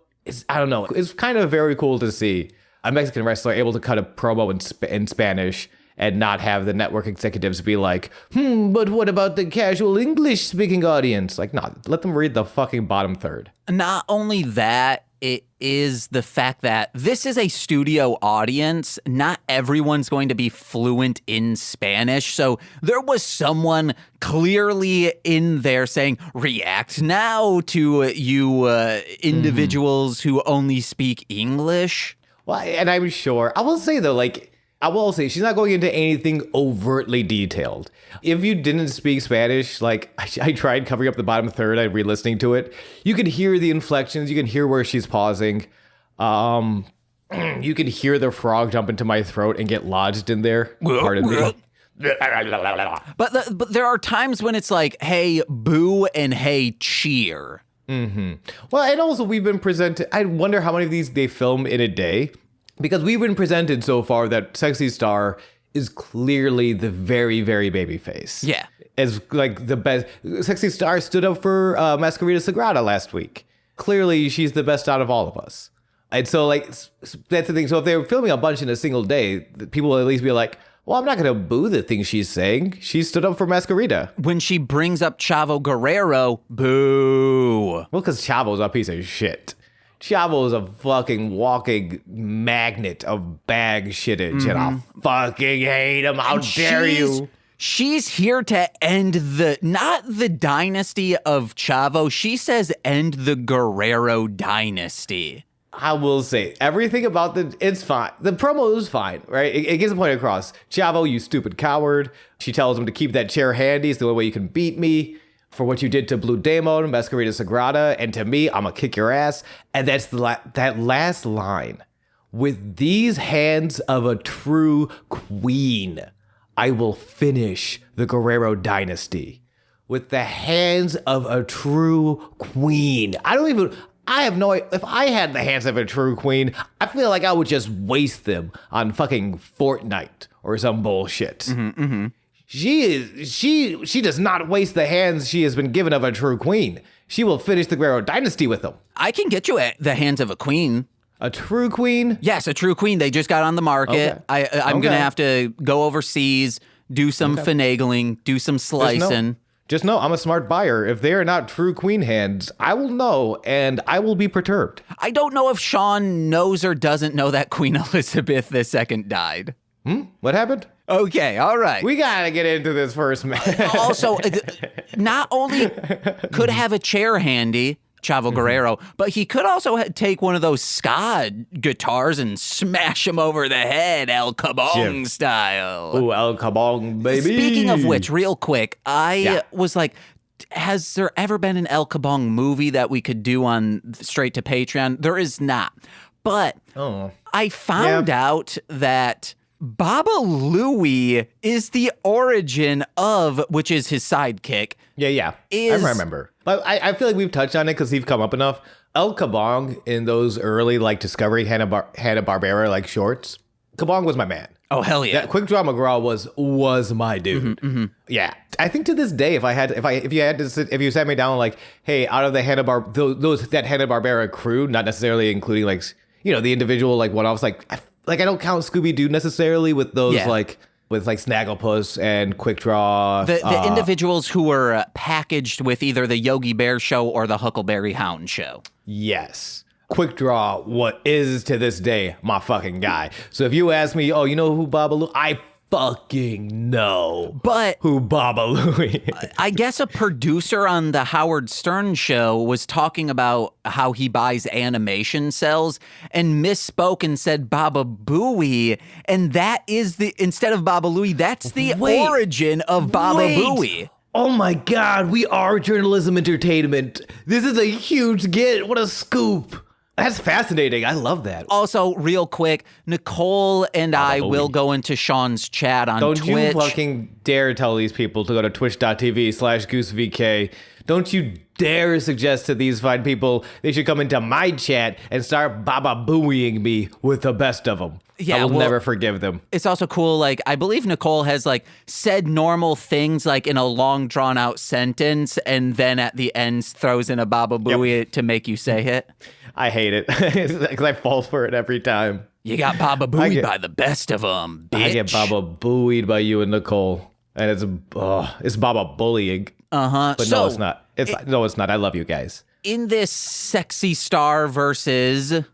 I don't know, it's kind of very cool to see a Mexican wrestler able to cut a promo in Spanish and not have the network executives be like, but what about the casual English-speaking audience? Like, no, let them read the fucking bottom third. Not only that, it is the fact that this is a studio audience. Not everyone's going to be fluent in Spanish. So there was someone clearly in there saying, react now to you individuals who only speak English. Well, and I'm sure, I will say though, like, I will say she's not going into anything overtly detailed. If you didn't speak Spanish, like I tried covering up the bottom third, I'm re-listening to it. You can hear the inflections. You can hear where she's pausing. You can hear the frog jump into my throat and get lodged in there. Pardon me. But there are times when it's like, hey, boo and hey, cheer. Mm-hmm. Well, and also we've been presented, I wonder how many of these they film in a day. Because we've been presented so far that Sexy Star is clearly the very, very baby face. Yeah. As like the best. Sexy Star stood up for Masquerita Sagrada last week. Clearly, she's the best out of all of us. And so, like, that's the thing. So if they were filming a bunch in a single day, people will at least be like, well, I'm not going to boo the things she's saying. She stood up for Masquerita. When she brings up Chavo Guerrero, boo. Well, because Chavo's a piece of shit. Chavo is a fucking walking magnet of bag shittage, and I fucking hate him. How dare you? She's here to end not the dynasty of Chavo. She says end the Guerrero dynasty. I will say, everything about it's fine. The promo is fine, right? It gets the point across. Chavo, you stupid coward. She tells him to keep that chair handy. It's the only way you can beat me. For what you did to Blue Demon, Masquerita Sagrada, and to me, I'm gonna kick your ass. And that's that last line. With these hands of a true queen, I will finish the Guerrero dynasty. With the hands of a true queen. I have no idea. If I had the hands of a true queen, I feel like I would just waste them on fucking Fortnite or some bullshit. She does not waste the hands she has been given of a true queen. She will finish the Guerrero dynasty with them. I can get you at the hands of a queen. A true queen? Yes, a true queen. They just got on the market. Okay. I'm going to have to go overseas, do some finagling, do some slicing. Just know I'm a smart buyer. If they are not true queen hands, I will know and I will be perturbed. I don't know if Sean knows or doesn't know that Queen Elizabeth II died. What happened? Okay, all right. We gotta get into this first, man. Also, not only could have a chair handy, Chavo Guerrero, but he could also take one of those ska guitars and smash him over the head, El Kabong style. Ooh, El Kabong, baby. Speaking of which, real quick, I was like, has there ever been an El Kabong movie that we could do on straight to Patreon? There is not. But I found out that Baba Louie is the origin of, which is his sidekick. Yeah. I remember. But I feel like we've touched on it because he's come up enough. El Kabong in those early like Discovery Hanna-Barbera like shorts, Kabong was my man. Oh hell yeah! That Quick Draw McGraw was my dude. Yeah, I think to this day, if you sat me down like, hey, out of the that Hanna-Barbera crew, not necessarily including like the individual like one-offs, like I don't count Scooby-Doo necessarily with those with like Snagglepuss and Quick Draw. The individuals who were packaged with either the Yogi Bear show or the Huckleberry Hound show. Yes. Quick Draw, what is to this day my fucking guy. So if you ask me, you know who Baba Louie? I fucking know who Baba Louie is. I guess a producer on the Howard Stern show was talking about how he buys animation cells and misspoke and said Baba Booey, and that is instead of Baba Louie, that's the origin of Baba Booey. Oh my God, we are journalism entertainment. This is a huge get. What a scoop. That's fascinating. I love that. Also, real quick, Nicole and I will go into Sean's chat on Twitch. Don't you fucking dare tell these people to go to twitch.tv/GooseVK. Don't you dare suggest to these fine people they should come into my chat and start Baba Booeying me with the best of them. Yeah, I will never forgive them. It's also cool, like, I believe Nicole has, like, said normal things, like, in a long, drawn-out sentence, and then at the end throws in a Baba Booey to make you say it. I hate it, because I fall for it every time. You got Baba Booeyed by the best of them, bitch. I get Baba Booeyed by you and Nicole, and it's Baba bullying. But no, it's not. It's not. I love you guys. In this Sexy Star versus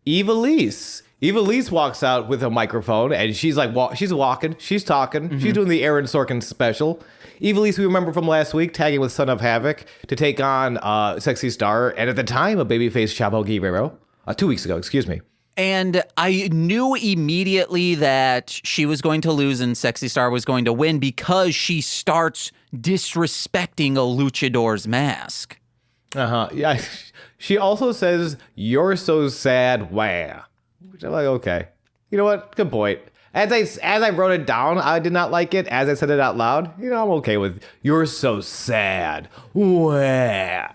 Ivelisse. Ivelisse walks out with a microphone, and she's like, she's walking, she's talking, she's doing the Aaron Sorkin special. Ivelisse, we remember from last week, tagging with Son of Havoc to take on Sexy Star, and at the time, a babyface Chavo Guerrero. 2 weeks ago, excuse me. And I knew immediately that she was going to lose and Sexy Star was going to win because she starts disrespecting a luchador's mask. Yeah. She also says, "You're so sad, wah." Which I'm like, okay. You know what? Good point. As I wrote it down, I did not like it. As I said it out loud, I'm okay with, "You're so sad, wah."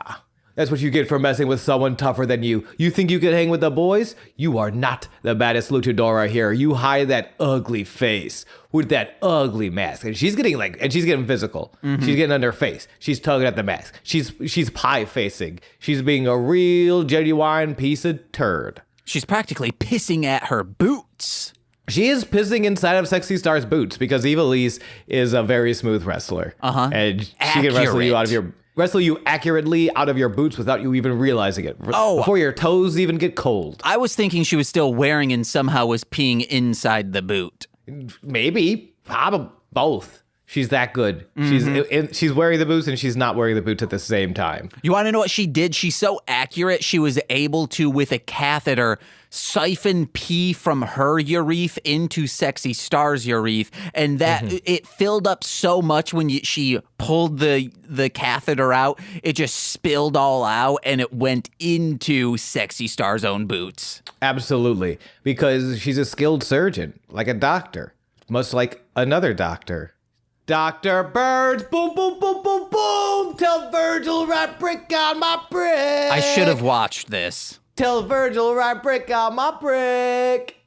That's what you get for messing with someone tougher than you. You think you can hang with the boys? You are not the baddest luchadora here. You hide that ugly face with that ugly mask. And she's getting physical. She's getting under her face. She's tugging at the mask. She's pie facing. She's being a real genuine piece of turd. She's practically pissing at her boots. She is pissing inside of Sexy Star's boots because Ivelisse is a very smooth wrestler. And she can wrestle you accurately out of your boots without you even realizing it. Before your toes even get cold. I was thinking she was still wearing and somehow was peeing inside the boot. Maybe. Probably both. She's that good. She's wearing the boots and she's not wearing the boots at the same time. You want to know what she did? She's so accurate. She was able to, with a catheter, siphon pee from her urethra into Sexy Star's urethra, and that it filled up so much when she pulled the catheter out, it just spilled all out and it went into Sexy Star's own boots. Absolutely, because she's a skilled surgeon, like a doctor, much like another doctor. Dr. Burns, boom, boom, boom, boom, boom. Tell Virgil right brick on my brick. I should have watched this. Tell Virgil right brick on my brick.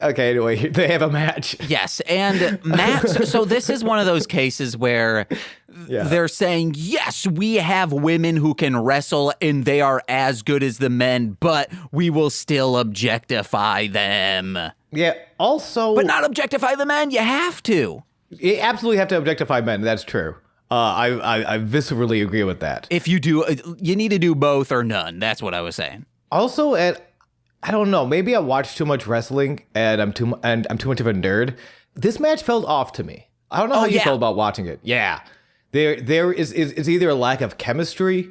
Okay, anyway, they have a match. Yes, and Matt, so this is one of those cases where they're saying, yes, we have women who can wrestle and they are as good as the men, but we will still objectify them. Yeah, also... But not objectify the men, you have to. You absolutely have to objectify men, that's true. I viscerally agree with that. If you do, you need to do both or none, that's what I was saying. Also, I don't know, maybe I watched too much wrestling and I'm too much of a nerd. This match felt off to me. I don't know how you felt about watching it. Yeah. There is either a lack of chemistry,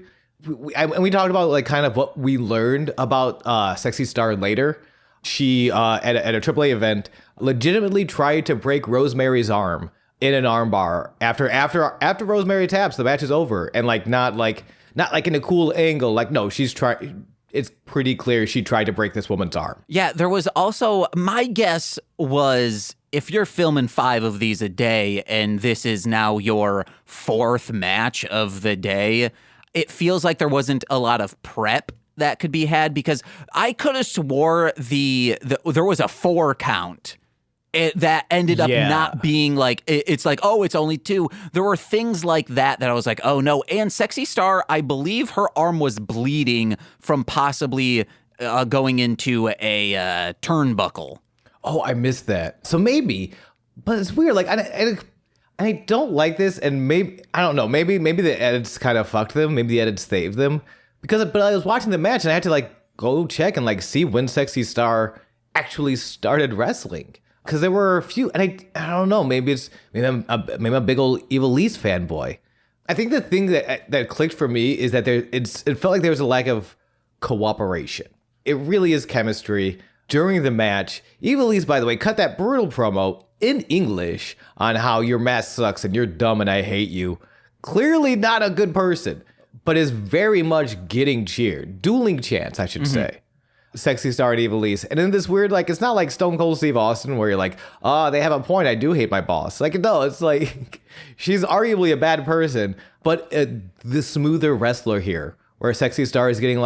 and we talked about like kind of what we learned about Sexy Star later. She at a AAA event legitimately tried to break Rosemary's arm in an armbar after Rosemary taps, the match is over, and not in a cool angle. Like, no, she's trying. It's pretty clear she tried to break this woman's arm. Yeah, there was also, my guess was, if you're filming 5 of these a day and this is now your 4th match of the day, it feels like there wasn't a lot of prep that could be had, because I could have swore there was a 4 count. That ended up not being like, it's like, oh, it's only 2. There were things like that I was like, oh no. And Sexy Star, I believe her arm was bleeding from possibly going into a turnbuckle. Oh, I missed that. So maybe, but it's weird. Like, I don't like this, and maybe, I don't know, maybe the edits kind of fucked them. Maybe the edits saved them. But I was watching the match and I had to go check and see when Sexy Star actually started wrestling. Because there were a few, and I don't know, maybe I'm a big old Ivelisse fanboy. I think the thing that clicked for me is that it felt like there was a lack of cooperation. It really is chemistry. During the match, Ivelisse, by the way, cut that brutal promo in English on how your mask sucks and you're dumb and I hate you. Clearly not a good person, but is very much getting cheered. Dueling chants, I should say. Sexy Star and Ivelisse. And then this weird, it's not like Stone Cold Steve Austin where you're like, oh, they have a point. I do hate my boss. No, it's like, she's arguably a bad person, but the smoother wrestler here, where Sexy Star is getting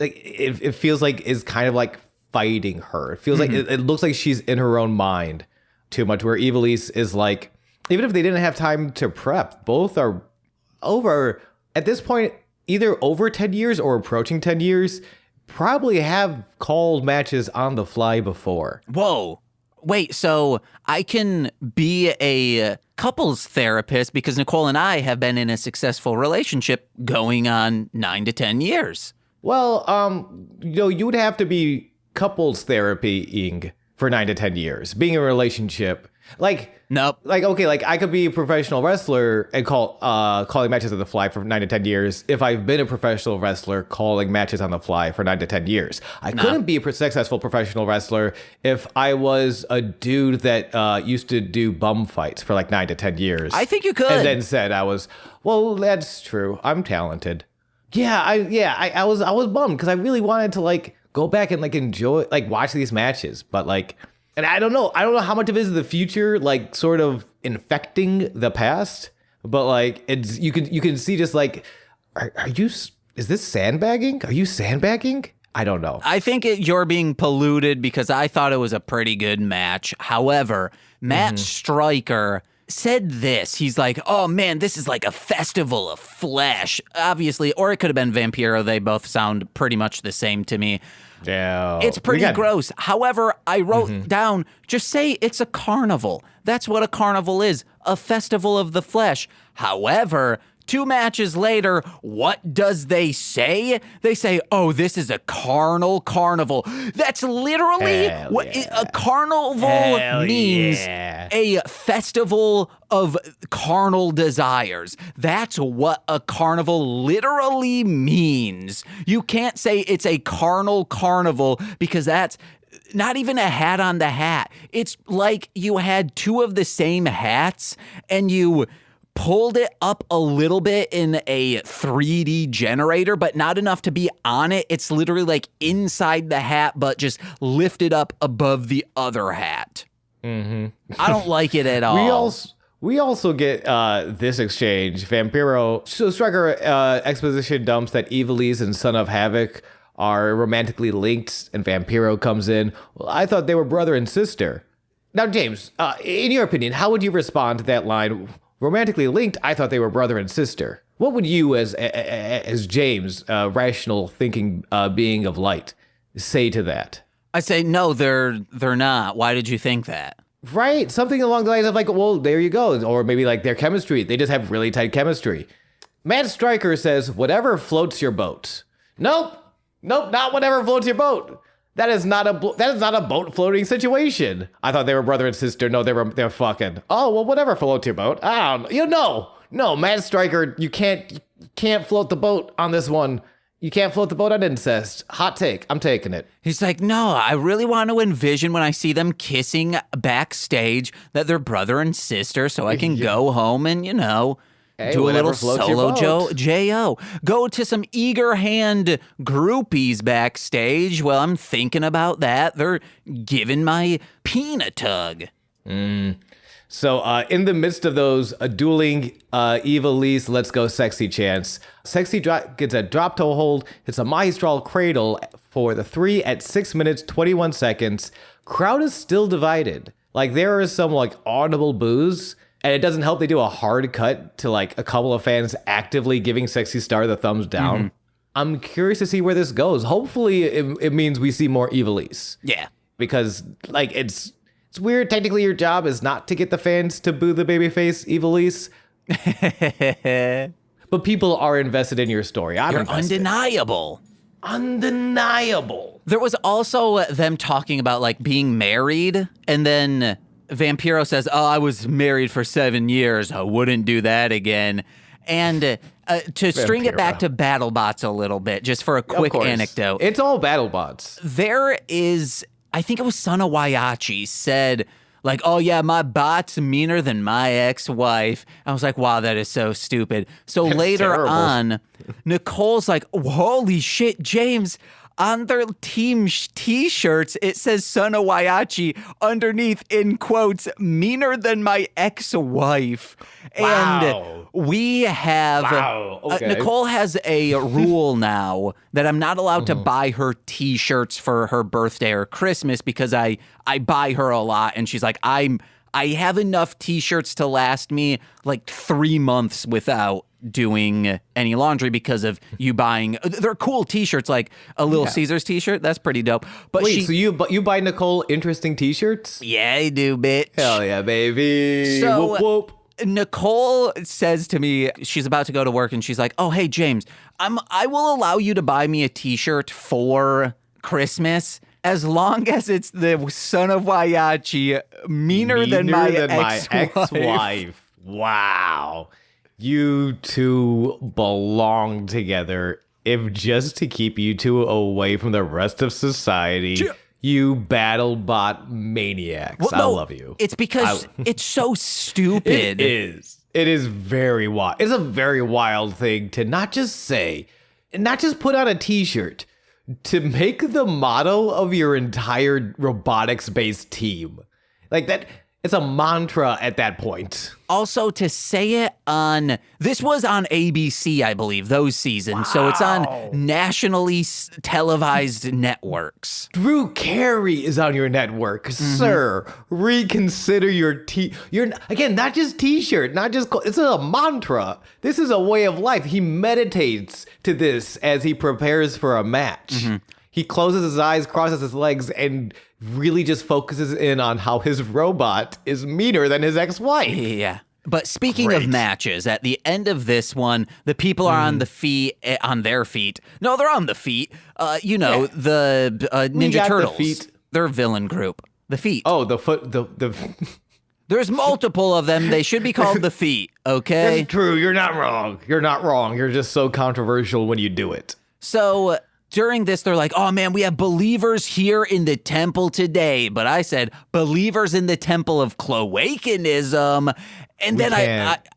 it feels like is kind of fighting her. It feels like, it looks like she's in her own mind too much, where Ivelisse is even if they didn't have time to prep, both are over, at this point, either over 10 years or approaching 10 years, probably have called matches on the fly before. Whoa. Wait, so I can be a couples therapist because Nicole and I have been in a successful relationship going on 9 to 10 years. Well, you would have to be couples therapying for 9 to 10 years. Being in a relationship, nope. I could be a professional wrestler and calling matches on the fly for 9 to 10 years if I've been a professional wrestler calling matches on the fly for 9 to 10 years. I couldn't be a successful professional wrestler if I was a dude that used to do bum fights for 9 to 10 years. I think you could. And then said well, that's true. I'm talented. I was bummed because I really wanted to go back and enjoy, watch these matches, but and I don't know how much of it is the future, sort of infecting the past, but it's, you can see just is this sandbagging? Are you sandbagging? I don't know. I think you're being polluted because I thought it was a pretty good match. However, Matt Stryker said this. He's like, oh man, this is like a festival of flesh. Obviously, or it could have been Vampiro. They both sound pretty much the same to me. Yeah, it's pretty gross. However, I wrote down, just say it's a carnival. That's what a carnival is, a festival of the flesh. However, 2 matches later, what does they say? They say, oh, this is a carnival. That's literally what a carnival means. A festival of carnal desires. That's what a carnival literally means. You can't say it's a carnival because that's not even a hat on the hat. It's like you had 2 of the same hats and you pulled it up a little bit in a 3D generator, but not enough to be on it. It's literally inside the hat, but just lifted up above the other hat. I don't like it at all. We also get this exchange. Vampiro, so Striker exposition dumps that Evilise and Son of Havoc are romantically linked, and Vampiro comes in. Well, I thought they were brother and sister. Now, James, in your opinion, how would you respond to that line? Romantically linked, I thought they were brother and sister. What would you, as James, rational thinking being of light, say to that? I say, no, they're not. Why did you think that? Right, something along the lines of like, well, there you go. Or maybe like their chemistry. They just have really tight chemistry. Matt Stryker says, whatever floats your boat. Nope, not whatever floats your boat. That is not a boat floating situation. I thought they were brother and sister. No, they're fucking. Oh, well, whatever floats your boat. I don't know. No, Matt Stryker, you can't float the boat on this one. You can't float the boat on incest. Hot take. I'm taking it. He's like, no, I really want to envision when I see them kissing backstage that they're brother and sister so I can go home and, do a little solo J.O. Go to some eager hand groupies backstage. Well, I'm thinking about that. They're giving my peen a tug. So in the midst of those dueling Evilise, let's go Sexy chants. Sexy gets a drop toe hold. It's a Maestral cradle for the 3 at 6 minutes, 21 seconds. Crowd is still divided. Like there is some like audible boos, and it doesn't help they do a hard cut to like a couple of fans actively giving Sexy Star the thumbs down. I'm curious to see where this goes. Hopefully it means we see more Evilise. Yeah. Because like it's weird. Technically, your job is not to get the fans to boo the babyface Evilise. But people are invested in your story. You're undeniable. Undeniable. There was also them talking about like being married, and then Vampiro says, "Oh, I was married for 7 years. I wouldn't do that again." And to string it back to BattleBots a little bit, just for a quick anecdote. It's all BattleBots. There is, I think it was Son of Waiachi said, like, oh yeah, my bot's meaner than my ex-wife. I was like, wow, that is so stupid. So That's later terrible. on, Nicole's like, holy shit, James, on their team t-shirts, it says Son of Waiachi underneath in quotes, meaner than my ex-wife. Wow. And we have, Okay. Nicole has a rule now that I'm not allowed to buy her t-shirts for her birthday or Christmas because I buy her a lot. And she's like, I have enough t-shirts to last me like 3 months without doing any laundry because of you buying. They're cool t-shirts, like a Little Caesars t-shirt. That's pretty dope. But wait, so you buy Nicole interesting t-shirts? Yeah, I do, bitch. Hell yeah, baby. So, whoop whoop. Nicole says to me, she's about to go to work, and she's like, "Oh, hey James, I will allow you to buy me a t-shirt for Christmas as long as it's the Son of Waiachi, meaner than my ex-wife." Wow. You two belong together, if just to keep you two away from the rest of society. You BattleBot maniacs. Well, no, I love you. It's because it's so stupid. It is. It is very wild. It's a very wild thing to not just say, not just put on a t-shirt, to make the motto of your entire robotics-based team. Like that, it's a mantra at that point. Also, to say it on, this was on ABC, I believe, those seasons. So it's on nationally televised networks. Drew Carey is on your network, sir. Reconsider your again, not just t-shirt, not just, it's a mantra. This is a way of life. He meditates to this as he prepares for a match. He closes his eyes, crosses his legs, and really just focuses in on how his robot is meaner than his ex-wife. Yeah. But speaking of matches, at the end of this one, the people are on their feet. No, they're on the feet. The Ninja Turtles. The feet. Their villain group. The Feet. Oh, the foot, the There's multiple of them. They should be called the Feet, okay? That's true. You're not wrong. You're not wrong. You're just so controversial when you do it. So during this, they're like, oh man, we have believers here in the temple today. But I said, believers in the temple of cloacanism. And then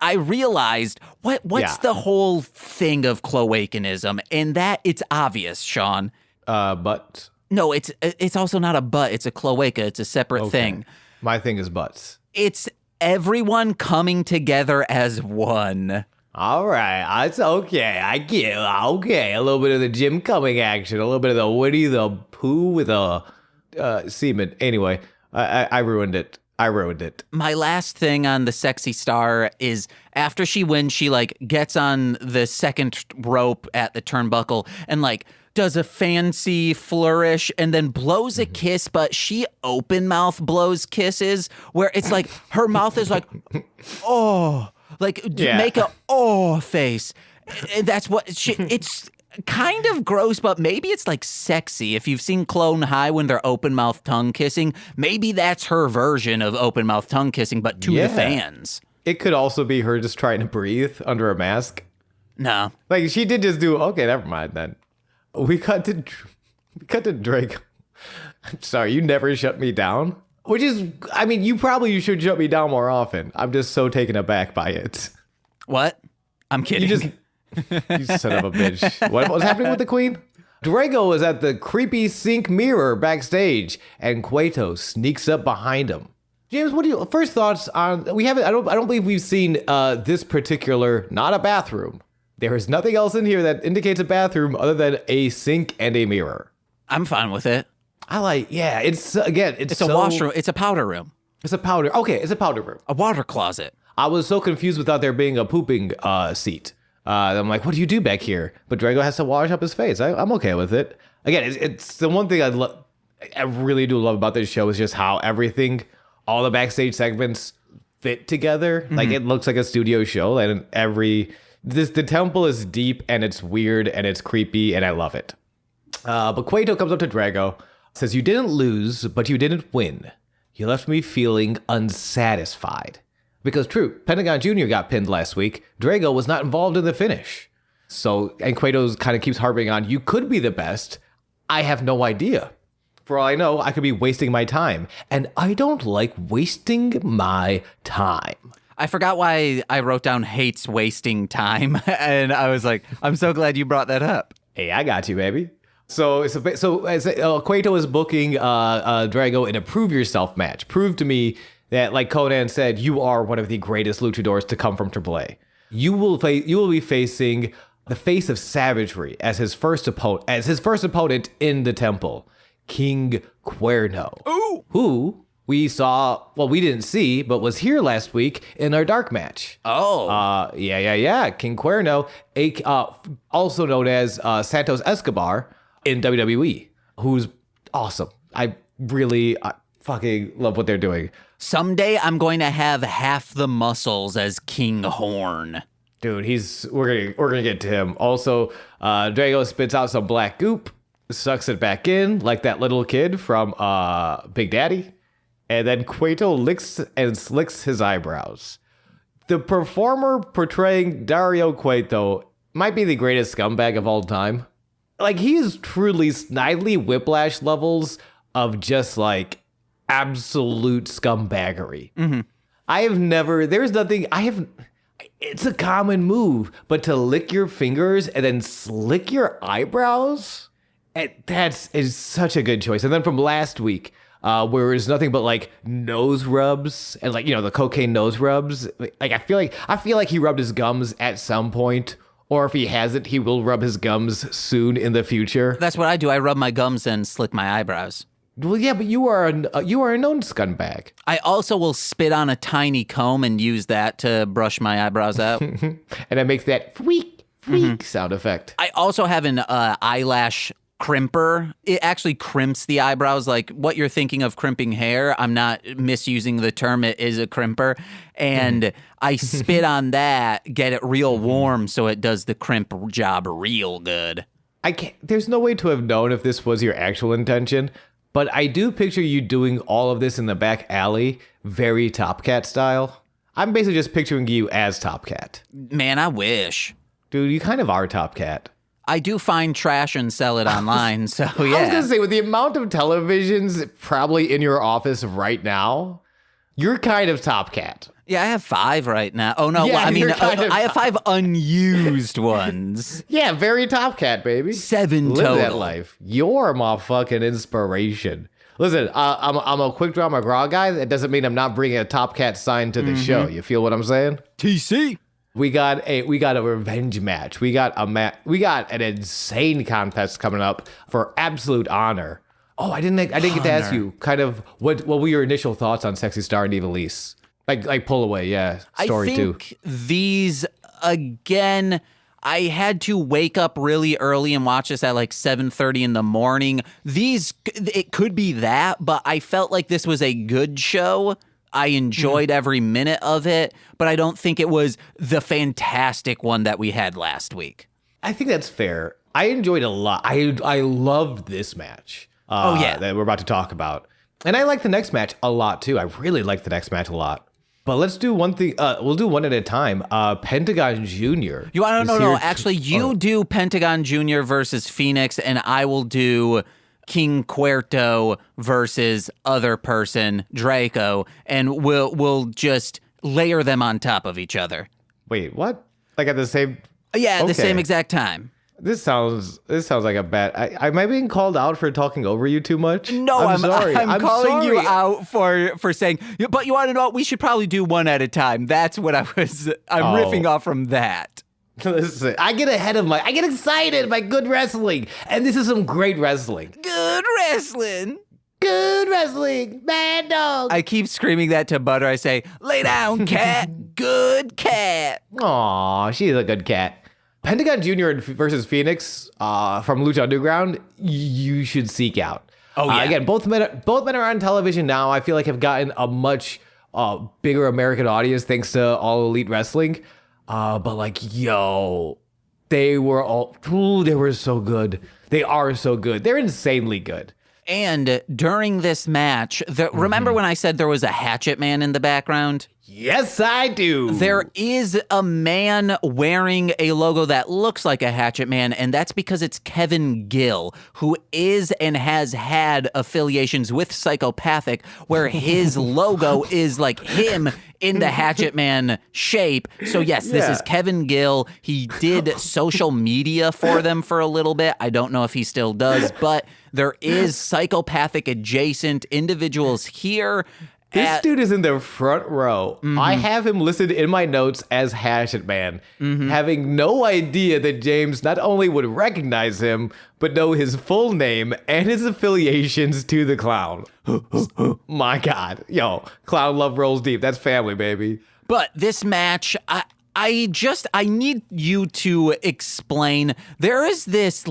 I realized, what's the whole thing of cloacanism? And that it's obvious, Sean. But No, it's also not a butt. It's a cloaca. It's a separate thing. My thing is butts. It's everyone coming together as one. All right, it's okay. I get okay. A little bit of the Jim Cumming action, a little bit of the Winnie the Pooh with a semen. Anyway, I ruined it. My last thing on the sexy star is after she wins, she like gets on the second rope at the turnbuckle and like does a fancy flourish and then blows a kiss, but she open mouth blows kisses where it's like her mouth is like, oh, like make a oh face. And that's what it's kind of gross, but maybe it's like sexy. If you've seen Clone High when they're open mouth tongue kissing, maybe that's her version of open mouth tongue kissing, but to the fans. It could also be her just trying to breathe under a mask. No. Like she did just do, okay, never mind then. We cut to Drake. I'm sorry, you never shut me down. Which is, I mean, you should shut me down more often. I'm just so taken aback by it. What? I'm kidding. You son of a bitch. What was happening with the queen? Drago was at the creepy sink mirror backstage, and Cueto sneaks up behind him. James, what do you first thoughts on? We haven't. I don't believe we've seen this particular. Not a bathroom. There is nothing else in here that indicates a bathroom other than a sink and a mirror. I'm fine with it. I like. Yeah, it's again. It's a washroom. It's a powder room. It's a powder. Okay, it's a powder room. A water closet. I was so confused without there being a pooping seat. I'm like, what do you do back here? But Drago has to wash up his face. I'm okay with it. Again, it's the one thing I really do love about this show is just how everything, all the backstage segments fit together. Like it looks like a studio show, and the temple is deep and it's weird and it's creepy and I love it. But Cueto comes up to Drago, says, "You didn't lose, but you didn't win. You left me feeling unsatisfied." Because true, Pentagon Jr. got pinned last week. Drago was not involved in the finish. So, and Cueto's kind of keeps harping on, you could be the best. I have no idea. For all I know, I could be wasting my time. And I don't like wasting my time. I forgot why I wrote down hates wasting time. And I was like, I'm so glad you brought that up. Hey, I got you, baby. So Cueto is booking Drago in a prove yourself match. Prove to me that, like Conan said, you are one of the greatest luchadors to come from AAA. You will be facing the face of savagery as his first opponent in the temple, King Cuerno. Ooh. Who we saw, well, we didn't see, but was here last week in our dark match. Oh. Yeah. King Cuerno, also known as Santos Escobar in WWE, who's awesome. I fucking love what they're doing. Someday I'm going to have half the muscles as King Horn. Dude, we're gonna get to him. Also, Drago spits out some black goop, sucks it back in like that little kid from Big Daddy, and then Cueto licks and slicks his eyebrows. The performer portraying Dario Cueto might be the greatest scumbag of all time. Like, he is truly Snidely Whiplash levels of just like absolute scumbaggery. It's a common move, but to lick your fingers and then slick your eyebrows, is such a good choice. And then from last week, where it was nothing but like nose rubs and like, the cocaine nose rubs. Like, I feel like he rubbed his gums at some point, or if he hasn't, he will rub his gums soon in the future. That's what I do. I rub my gums and slick my eyebrows. Well, yeah, but you are a known scumbag. I also will spit on a tiny comb and use that to brush my eyebrows out. And it makes that freak sound effect. I also have an eyelash crimper. It actually crimps the eyebrows, like what you're thinking of crimping hair. I'm not misusing the term. It is a crimper. And I spit on that, get it real warm so it does the crimp job real good. There's no way to have known if this was your actual intention. But I do picture you doing all of this in the back alley, very Top Cat style. I'm basically just picturing you as Top Cat. Man, I wish. Dude, you kind of are Top Cat. I do find trash and sell it online, so yeah. I was going to say, with the amount of televisions probably in your office right now, you're kind of Top Cat. Yeah, I have 5 right now. Oh, no, yeah, I have 5 unused ones. Yeah, very Top Cat, baby. 7 Live total. that life. You're my fucking inspiration. Listen, I'm a quick draw McGraw guy. That doesn't mean I'm not bringing a Top Cat sign to the show. You feel what I'm saying? TC. We got a revenge match. We got an insane contest coming up for absolute honor. Oh, I didn't get to ask you kind of what were your initial thoughts on Sexy Star and Eva-Lise? Like pull away, yeah. Story too. I think these again. I had to wake up really early and watch this at like 7:30 in the morning. It could be that, but I felt like this was a good show. I enjoyed every minute of it, but I don't think it was the fantastic one that we had last week. I think that's fair. I enjoyed a lot. I loved this match. That we're about to talk about. And I like the next match a lot too. I really like the next match a lot. But let's do one thing. We'll do one at a time. Pentagon Jr. You want to no. Actually, you do Pentagon Jr. versus Phoenix, and I will do King Cuerto versus other person Draco, and we'll just layer them on top of each other. Wait, what? Like at the same? Yeah, at the same exact time. This sounds like a bad. Am I being called out for talking over you too much? No, I'm sorry. I'm calling sorry. you out for saying. But you want to know what? We should probably do one at a time. That's what I'm riffing off from that. Listen, I get excited by good wrestling, and this is some great wrestling. Good wrestling. Good wrestling, bad dog. I keep screaming that to Butter. I say, "Lay down, cat. Good cat." Aw, she's a good cat. Pentagon Jr. versus Phoenix from Lucha Underground, you should seek out. Oh, yeah. Again, both men are on television now. I feel like have gotten a much bigger American audience thanks to All Elite Wrestling. But like, they were so good. They are so good. They're insanely good. And during this match, remember when I said there was a hatchet man in the background? Yes, I do. There is a man wearing a logo that looks like a hatchet man, and that's because it's Kevin Gill, who is and has had affiliations with Psychopathic, where his logo is like him in the hatchet man shape. So yes, this is Kevin Gill. He did social media for them for a little bit. I don't know if he still does, but there is Psychopathic adjacent individuals here. This dude is in the front row. I have him listed in my notes as Hatchet Man, having no idea that James not only would recognize him, but know his full name and his affiliations to the clown. My God. Clown love rolls deep. That's family, baby. But this match, I need you to explain. There is this,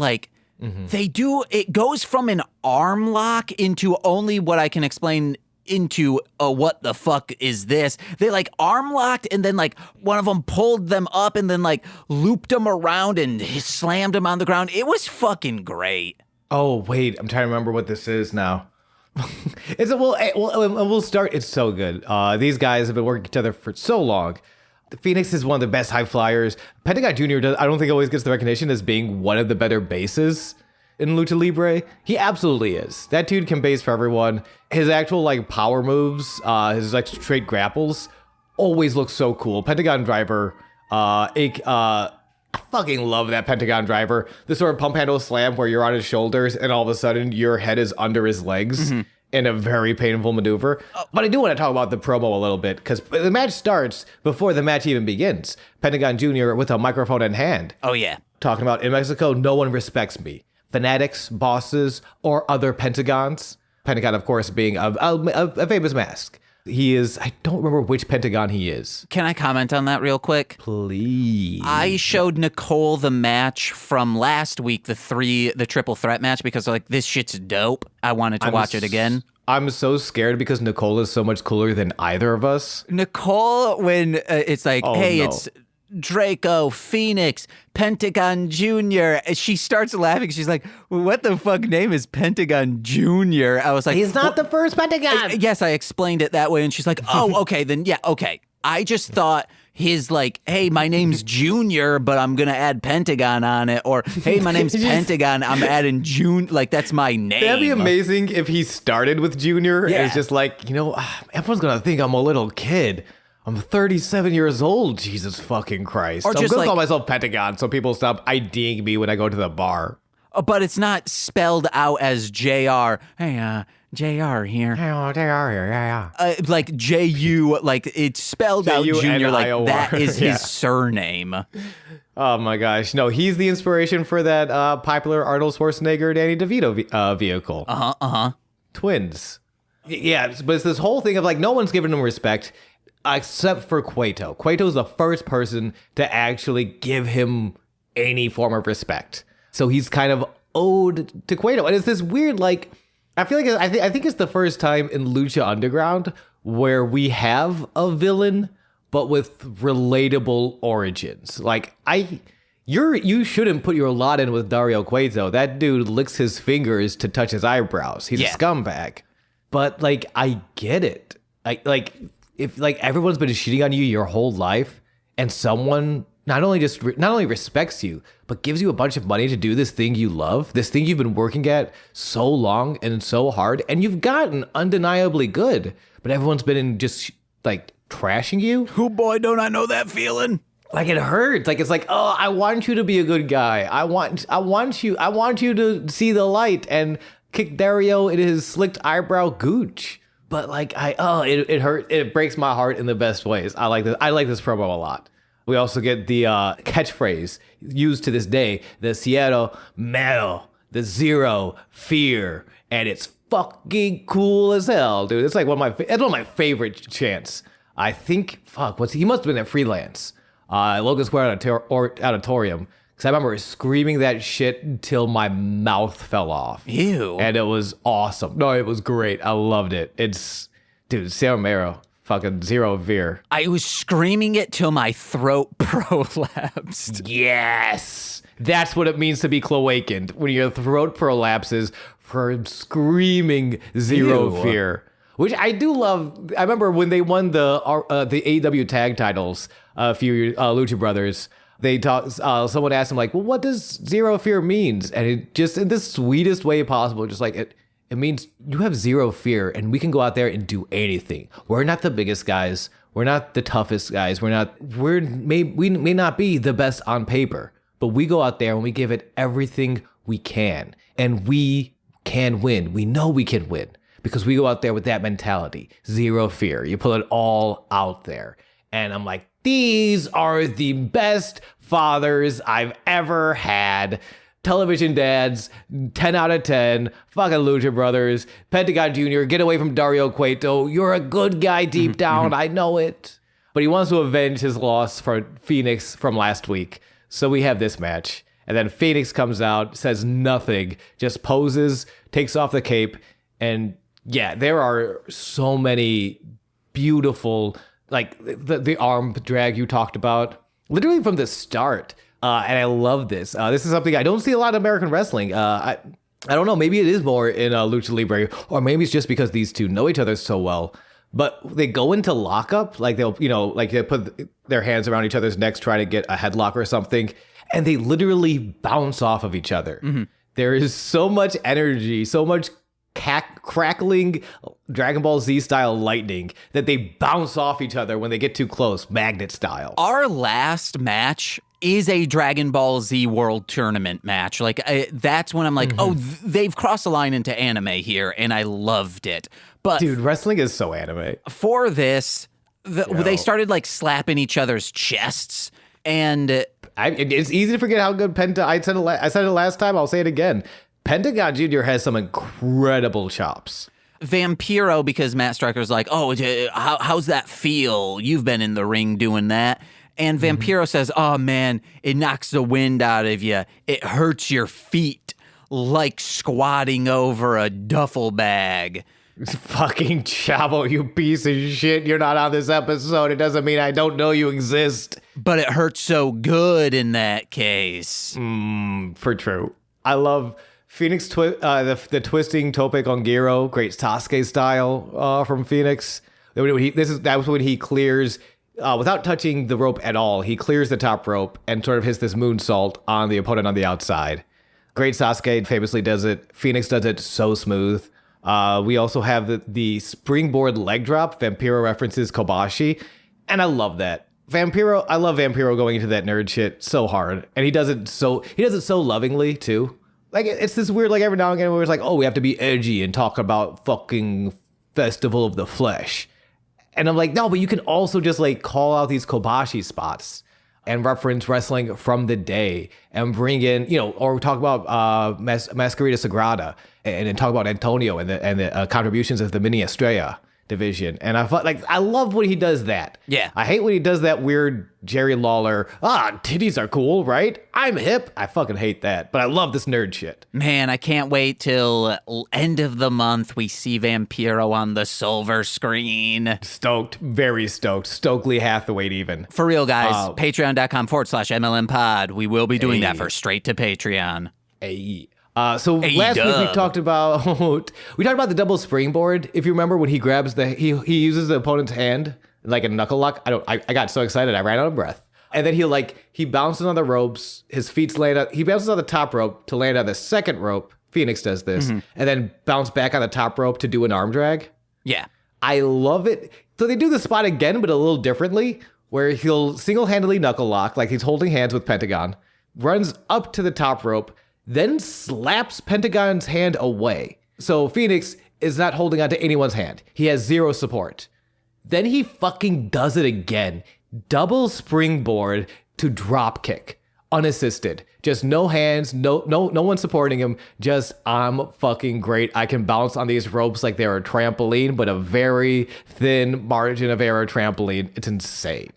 it goes from an arm lock into only what I can explain into what the fuck is this? They arm locked and then one of them pulled them up and then looped them around and slammed them on the ground. It was fucking great. Oh wait, I'm trying to remember what this is now. We'll start. It's so good. These guys have been working together for so long. Phoenix is one of the best high flyers. Pentagon Jr. I don't think always gets the recognition as being one of the better bases in Lucha Libre. He absolutely is. That dude can base for everyone. His actual power moves, his straight grapples, always look so cool. Pentagon Driver, I fucking love that Pentagon Driver. The sort of pump handle slam where you're on his shoulders and all of a sudden your head is under his legs in a very painful maneuver. But I do want to talk about the promo a little bit because the match starts before the match even begins. Pentagon Jr. with a microphone in hand. Oh yeah. Talking about, in Mexico, no one respects me. Fanatics, bosses, or other Pentagons. Pentagon, of course, being a famous mask. He is, I don't remember which Pentagon he is. Can I comment on that real quick? Please. I showed Nicole the match from last week, the triple threat match, because this shit's dope. I wanted to watch it again. I'm so scared because Nicole is so much cooler than either of us. Nicole, when it's it's Draco, Phoenix, Pentagon Jr. She starts laughing. She's like, what the fuck name is Pentagon Jr.? I was like, he's not the first Pentagon. Yes, I explained it that way. And she's like, oh, okay, then yeah, okay. I just thought his hey, my name's Junior, but I'm going to add Pentagon on it. Or, hey, my name's Pentagon, I'm adding June. That's my name. That'd be amazing if he started with Junior. Yeah. And it's just everyone's going to think I'm a little kid. I'm 37 years old, Jesus fucking Christ. I'm going to call myself Pentagon so people stop IDing me when I go to the bar. but it's not spelled out as JR. Hey, JR here. Oh, they are here. Yeah. Like JU, like it's spelled out Junior, like J-U-N-I-O-R. that is Yeah. his surname. Oh my gosh. No, he's the inspiration for that popular Arnold Schwarzenegger, Danny DeVito vehicle. Twins. Yeah, but it's this whole thing of like no one's giving him respect except for Cueto. Cueto's the first person to actually give him any form of respect. So he's kind of owed to Cueto. And it's this weird, like, I feel like I think it's the first time in Lucha Underground where we have a villain, but with relatable origins. Like, you shouldn't put your lot in with Dario Cueto. That dude licks his fingers to touch his eyebrows. He's a scumbag. But like, I get it. If like everyone's been cheating on you your whole life, and someone not only respects you, but gives you a bunch of money to do this thing you love, this thing you've been working at so long and so hard, and you've gotten undeniably good, but everyone's been just like trashing you. Oh boy, don't I know that feeling? Like it hurts. Like it's like, oh, I want you to be a good guy. I want you to see the light and kick Dario in his slicked eyebrow gooch. But like it hurt. It breaks my heart in the best ways. I like this promo a lot. We also get the catchphrase used to this day, the Cero Miedo, the zero fear, and it's fucking cool as hell, dude. It's like one of my favorite chants. I think he must have been at Freelance, Logan Square Auditorium. Because I remember screaming that shit until my mouth fell off. Ew. And it was awesome. No, it was great. I loved it. It's, dude, Cero Miedo, fucking zero fear. I was screaming it till my throat prolapsed. Yes. That's what it means to be cloakened. When your throat prolapses from screaming zero Ew. fear. Which I do love. I remember when they won the AEW tag titles, a few Lucha Brothers. They talk. Someone asked him like, "Well, what does zero fear means?" And it just in the sweetest way possible, just like it means you have zero fear, and we can go out there and do anything. We're not the biggest guys. We're not the toughest guys. We may not be the best on paper, but we go out there and we give it everything we can, and we can win. We know we can win because we go out there with that mentality, zero fear. You put it all out there, and I'm like, these are the best fathers I've ever had. Television dads, 10 out of 10. Fucking Lucha Brothers. Pentagon Jr., get away from Dario Cueto. You're a good guy deep down. I know it. But he wants to avenge his loss for Phoenix from last week. So we have this match. And then Phoenix comes out, says nothing, just poses, takes off the cape. And yeah, there are so many beautiful, like the arm drag you talked about, literally from the start. And I love this. This is something I don't see a lot of American wrestling. I don't know. Maybe it is more in Lucha Libre, or maybe it's just because these two know each other so well. But they go into lockup, like they put their hands around each other's necks, trying to get a headlock or something, and they literally bounce off of each other. Mm-hmm. There is so much energy, so much crackling Dragon Ball Z style lightning that they bounce off each other when they get too close, magnet style. Our last match is a Dragon Ball Z World Tournament match. Like, that's when I'm like, oh, they've crossed the line into anime here, and I loved it. But dude, wrestling is so anime. For this, they started like slapping each other's chests, and it's easy to forget how good Penta. I said it last time. I'll say it again. Pentagon Jr. has some incredible chops. Vampiro, because Matt Striker's like, oh, how's that feel? You've been in the ring doing that. And Vampiro says, oh, man, it knocks the wind out of you. It hurts your feet like squatting over a duffel bag. Fucking Chavo, you piece of shit. You're not on this episode. It doesn't mean I don't know you exist. But it hurts so good in that case. For true. I love Phoenix, the twisting tope con Giro, great Sasuke style from Phoenix. That was when he clears, without touching the rope at all, he clears the top rope and sort of hits this moonsault on the opponent on the outside. Great Sasuke famously does it. Phoenix does it so smooth. We also have the springboard leg drop. Vampiro references Kobashi, and I love that. I love Vampiro going into that nerd shit so hard, and he does it so lovingly too. like it's this weird, like every now and again where it's like, oh, we have to be edgy and talk about fucking Festival of the Flesh. And I'm like, no, but you can also just like call out these Kobashi spots and reference wrestling from the day and bring in, or talk about Masquerita Sagrada and then talk about Antonio and the contributions of the Mini Estrella division. And I love when he does that. Yeah. I hate when he does that weird Jerry Lawler, titties are cool, right? I'm hip. I fucking hate that. But I love this nerd shit. Man, I can't wait till end of the month we see Vampiro on the silver screen. Stoked. Very stoked. Stokely Hathaway even. For real, guys. Patreon.com/MLM pod. We will be doing that for straight to Patreon. So last week we talked about the double springboard. If you remember when he grabs he uses the opponent's hand like a knuckle lock. I got so excited I ran out of breath. And then he bounces on the ropes. His feet's he bounces on the top rope to land on the second rope. Phoenix does this, and then bounce back on the top rope to do an arm drag. Yeah, I love it. So they do the spot again, but a little differently, where he'll single-handedly knuckle lock like he's holding hands with Pentagon, runs up to the top rope, then slaps Pentagon's hand away. So Phoenix is not holding onto anyone's hand. He has zero support. Then he fucking does it again. Double springboard to drop kick. Unassisted. Just no hands, no one supporting him. Just, I'm fucking great. I can bounce on these ropes like they're a trampoline, but a very thin margin of error trampoline. It's insane.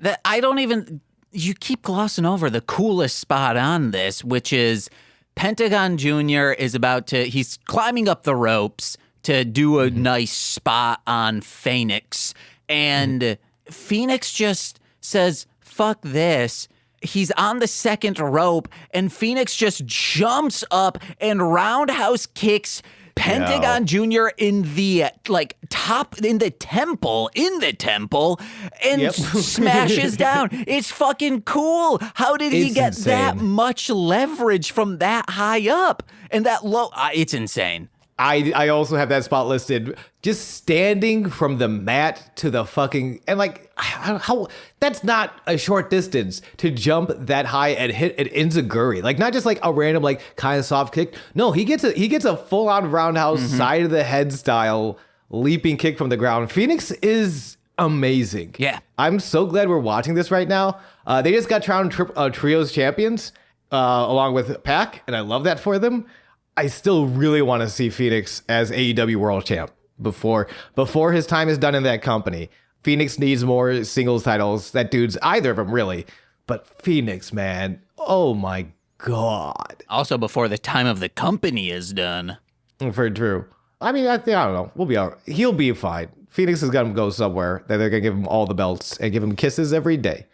You keep glossing over the coolest spot on this, which is Pentagon Jr. he's climbing up the ropes to do a nice spot on Phoenix. And Phoenix just says, fuck this. He's on the second rope, and Phoenix just jumps up and roundhouse kicks Pentagon Jr. in the temple, and smashes down. It's fucking cool. How did he get that much leverage from that high up and that low? It's insane. I also have that spot listed. Just standing from the mat to the fucking, and like, how that's not a short distance to jump that high and hit an enziguri. Like, not just like a random like kind of soft kick. No, he gets a full on roundhouse side of the head style leaping kick from the ground. Phoenix is amazing. Yeah, I'm so glad we're watching this right now. They just got crowned trios champions along with Pac, and I love that for them. I still really want to see Phoenix as AEW World Champ before his time is done in that company. Phoenix needs more singles titles. That dude's either of them, really. But Phoenix, man, oh my God. Also before the time of the company is done. For true. I mean, I don't know. We'll be all right. He'll be fine. Phoenix is going to go somewhere that they're going to give him all the belts and give him kisses every day.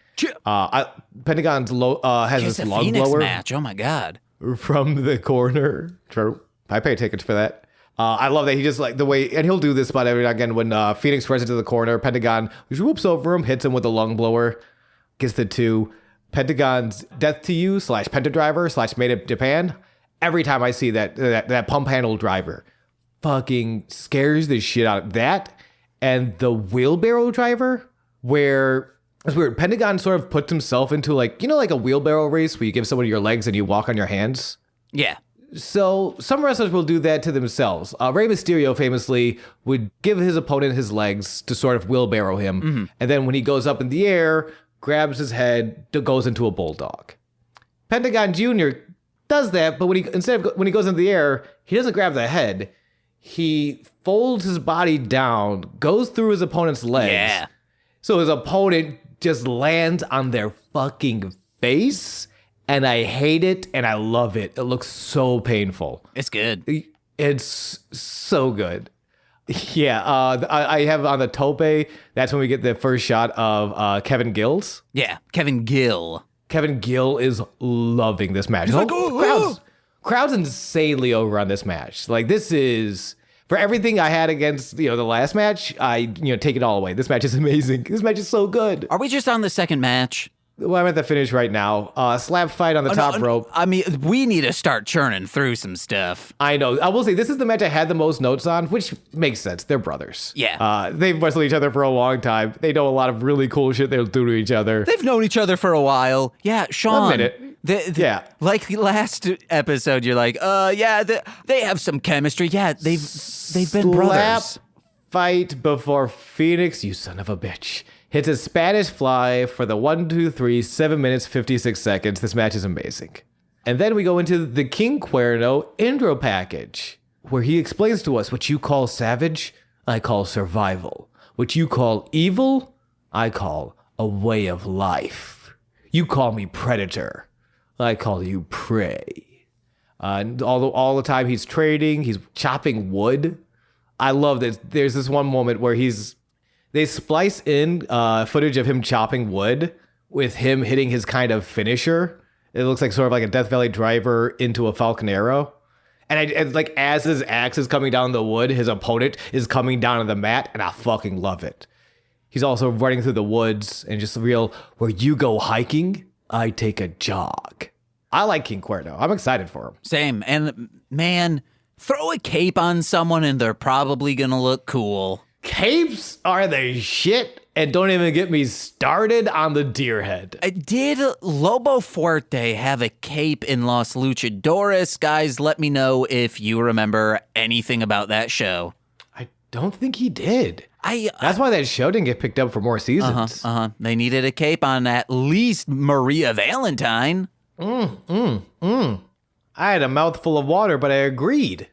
Pentagon's has this lung Phoenix blower match. Oh my God. From the corner. True. I pay tickets for that. I love that he just like the way, and he'll do this spot every now and again when Phoenix runs into the corner. Pentagon whoops over him, hits him with a lung blower, gets the two. Pentagon's Death to You / Pentadriver / Made of Japan. Every time I see that pump handle driver, fucking scares the shit out of that. And the wheelbarrow driver, where it's weird. Pentagon sort of puts himself into like a wheelbarrow race where you give someone your legs and you walk on your hands. Yeah. So some wrestlers will do that to themselves. Rey Mysterio famously would give his opponent his legs to sort of wheelbarrow him. Mm-hmm. And then when he goes up in the air, grabs his head, goes into a bulldog. Pentagon Jr. does that, but when he goes into the air, he doesn't grab the head. He folds his body down, goes through his opponent's legs. Yeah. So his opponent just lands on their fucking face. And I hate it, and I love it. It looks so painful. It's good. It's so good. Yeah, I have on the tope, that's when we get the first shot of Kevin Gills. Yeah, Kevin Gill. Kevin Gill is loving this match. Crowd's insanely over on this match. Like, this is, for everything I had against, the last match, I take it all away. This match is amazing. This match is so good. Are we just on the second match? Well, I'm at the finish right now. Slap fight on the top rope. I mean, we need to start churning through some stuff. I know. I will say, this is the match I had the most notes on, which makes sense. They're brothers. Yeah. They've wrestled each other for a long time. They know a lot of really cool shit they'll do to each other. They've known each other for a while. Yeah, Sean. A minute. Yeah. Like last episode, you're like, yeah, they have some chemistry. Yeah, they've been brothers. Fight before Phoenix, you son of a bitch, hits a Spanish fly for the 1, 2, 3, 7 minutes, 56 seconds. This match is amazing. And then we go into the King Cuerno intro package, where he explains to us what you call savage, I call survival. What you call evil, I call a way of life. You call me predator, I call you prey. And all the time he's trading, he's chopping wood. I love that. There's this one moment where they splice in footage of him chopping wood with him hitting his kind of finisher. It looks like sort of like a Death Valley driver into a Falcon Arrow. And like as his axe is coming down the wood, his opponent is coming down on the mat, and I fucking love it. He's also running through the woods and just real, where you go hiking, I take a jog. I like King Cuerno. I'm excited for him. Same. And man, throw a cape on someone and they're probably going to look cool. Capes are the shit. And don't even get me started on the deer head. Did Lobo Fuerte have a cape in Los Luchadores? Guys, let me know if you remember anything about that show. I don't think he did. That's why that show didn't get picked up for more seasons. They needed a cape on at least Maria Valentine. I had a mouthful of water, but I agreed.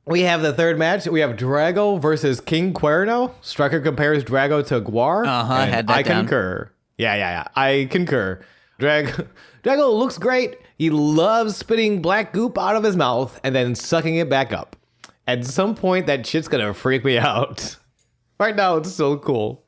We have the third match. We have Drago versus King Cuerno. Striker compares Drago to Guar. I had that I down. concur. Yeah. I concur. Drago looks great. He loves spitting black goop out of his mouth and then sucking it back up. At some point, that shit's gonna freak me out. Right now, it's so cool.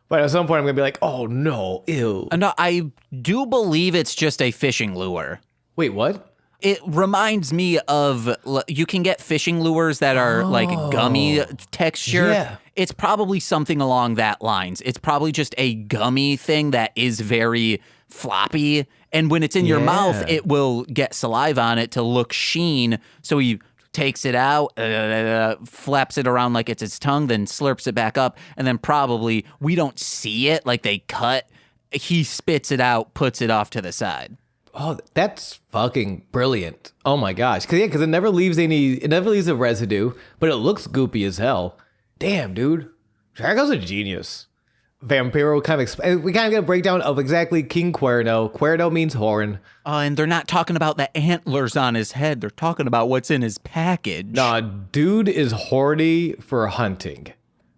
But at some point, I'm gonna be like, oh no, ew. No, I do believe it's just a fishing lure. Wait, what? It reminds me of, you can get fishing lures that are like gummy texture. Yeah. It's probably something along that lines. It's probably just a gummy thing that is very floppy. And when it's in your mouth, it will get saliva on it to look sheen. So he takes it out, flaps it around like it's his tongue, then slurps it back up. And then probably, we don't see it, like they cut. He spits it out, puts it off to the side. Oh, that's fucking brilliant. Oh my gosh. Because it never leaves a residue, but it looks goopy as hell. Damn, dude. Drago's a genius. Vampiro we kind of get a breakdown of exactly King Cuerno. Cuerno means horn. And they're not talking about the antlers on his head. They're talking about what's in his package. Nah, dude is horny for hunting.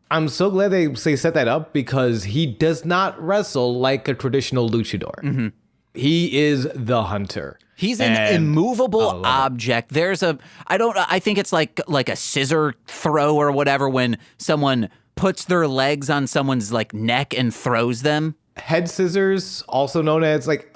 I'm so glad they set that up because he does not wrestle like a traditional luchador. Mm-hmm. He is the hunter. He's an immovable object. I think it's like a scissor throw or whatever when someone puts their legs on someone's like neck and throws them. Head scissors, also known as like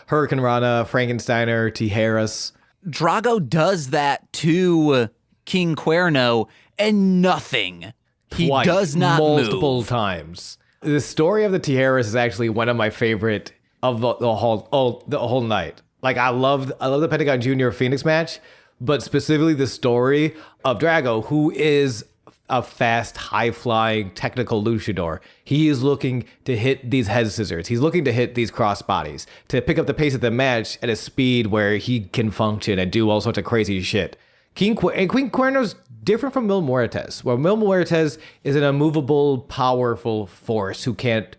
Hurricane Rana, Frankensteiner, Tijeras. Drago does that to King Cuerno and nothing. He does not multiple move. times. The story of the Tijeras is actually one of my favorite of the whole night. Like I love the Pentagon Jr. Phoenix match, but specifically the story of Drago, who is a fast, high-flying, technical luchador. He is looking to hit these head scissors. He's looking to hit these cross bodies, to pick up the pace of the match at a speed where he can function and do all sorts of crazy shit. King Cuerno's different from Mil Muertes, where Mil Muertes is an immovable, powerful force who can't,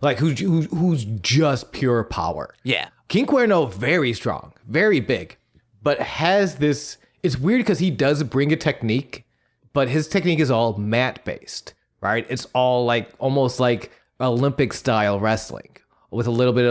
like, who's just pure power. Yeah. King Cuerno, very strong, very big, but has this, it's weird because he does bring a technique, but his technique is all mat-based, right? It's all like, almost like Olympic-style wrestling with a little bit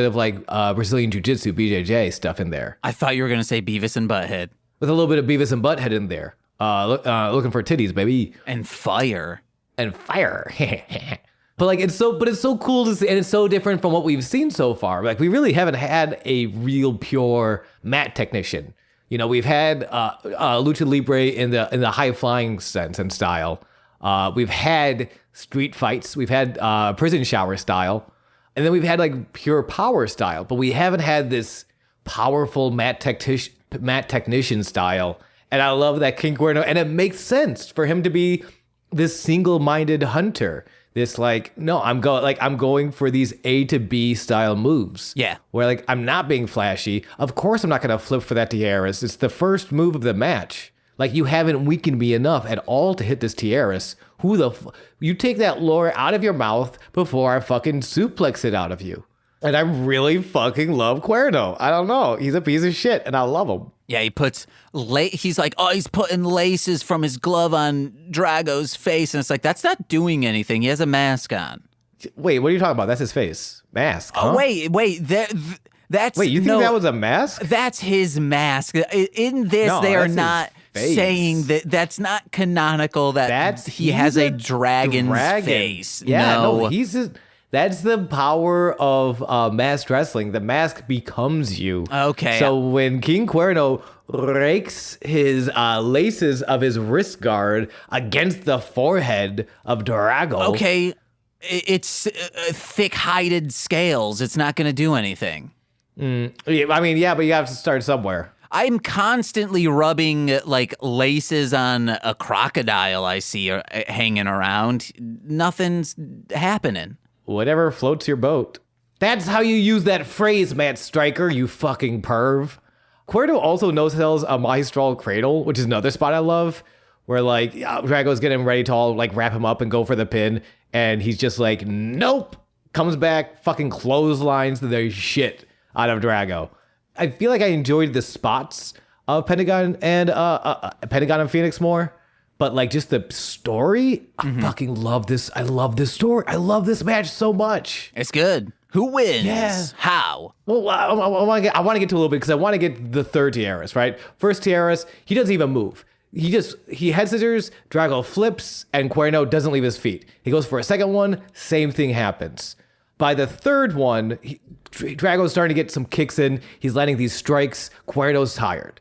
of like Brazilian Jiu-Jitsu, BJJ stuff in there. I thought you were going to say Beavis and Butthead. With a little bit of Beavis and Butthead in there. Looking for titties, baby. And fire. But like it's so cool to see, and it's so different from what we've seen so far. Like we really haven't had a real pure mat technician. You know, we've had lucha libre in the high flying sense and style. We've had street fights. We've had prison shower style, and then we've had like pure power style. But we haven't had this powerful mat technician style. And I love that King Cuerno, and it makes sense for him to be this single-minded hunter, this like, no, I'm going for these A to B style moves. Yeah. Where like I'm not being flashy. Of course I'm not gonna flip for that tiaras. It's the first move of the match. Like you haven't weakened me enough at all to hit this tiaras. You take that lore out of your mouth before I fucking suplex it out of you. And I really fucking love Cuerno. I don't know. He's a piece of shit and I love him. Yeah, he's like, oh, he's putting laces from his glove on Drago's face. And it's like, that's not doing anything. He has a mask on. Wait, what are you talking about? That's his face. Mask, huh? Oh, wait. That's... Wait, you think that was a mask? That's his mask. In this, they are not saying that that's not canonical, he has a dragon's face. Yeah, no that's the power of masked wrestling. The mask becomes you. Okay. So when King Cuerno rakes his laces of his wrist guard against the forehead of Drago. Okay, it's thick-hided scales. It's not going to do anything. I mean, yeah, but you have to start somewhere. I'm constantly rubbing like laces on a crocodile I see hanging around. Nothing's happening. Whatever floats your boat. That's how you use that phrase, Matt Stryker, you fucking perv. Cuerno also no-sells a Maestral Cradle, which is another spot I love, where like Drago's getting ready to all like wrap him up and go for the pin, and he's just like, nope, comes back, fucking clotheslines the shit out of Drago. I feel like I enjoyed the spots of Pentagon and Phoenix more. But like just the story, I fucking love this. I love this story. I love this match so much. It's good. Who wins? Yeah. How? Well, I want to get to a little bit because I want to get the third tiaras, right? First tiaras, he doesn't even move. He head scissors, Drago flips, and Cuerno doesn't leave his feet. He goes for a second one, same thing happens. By the third one, Drago's starting to get some kicks in. He's landing these strikes. Cuerno's tired.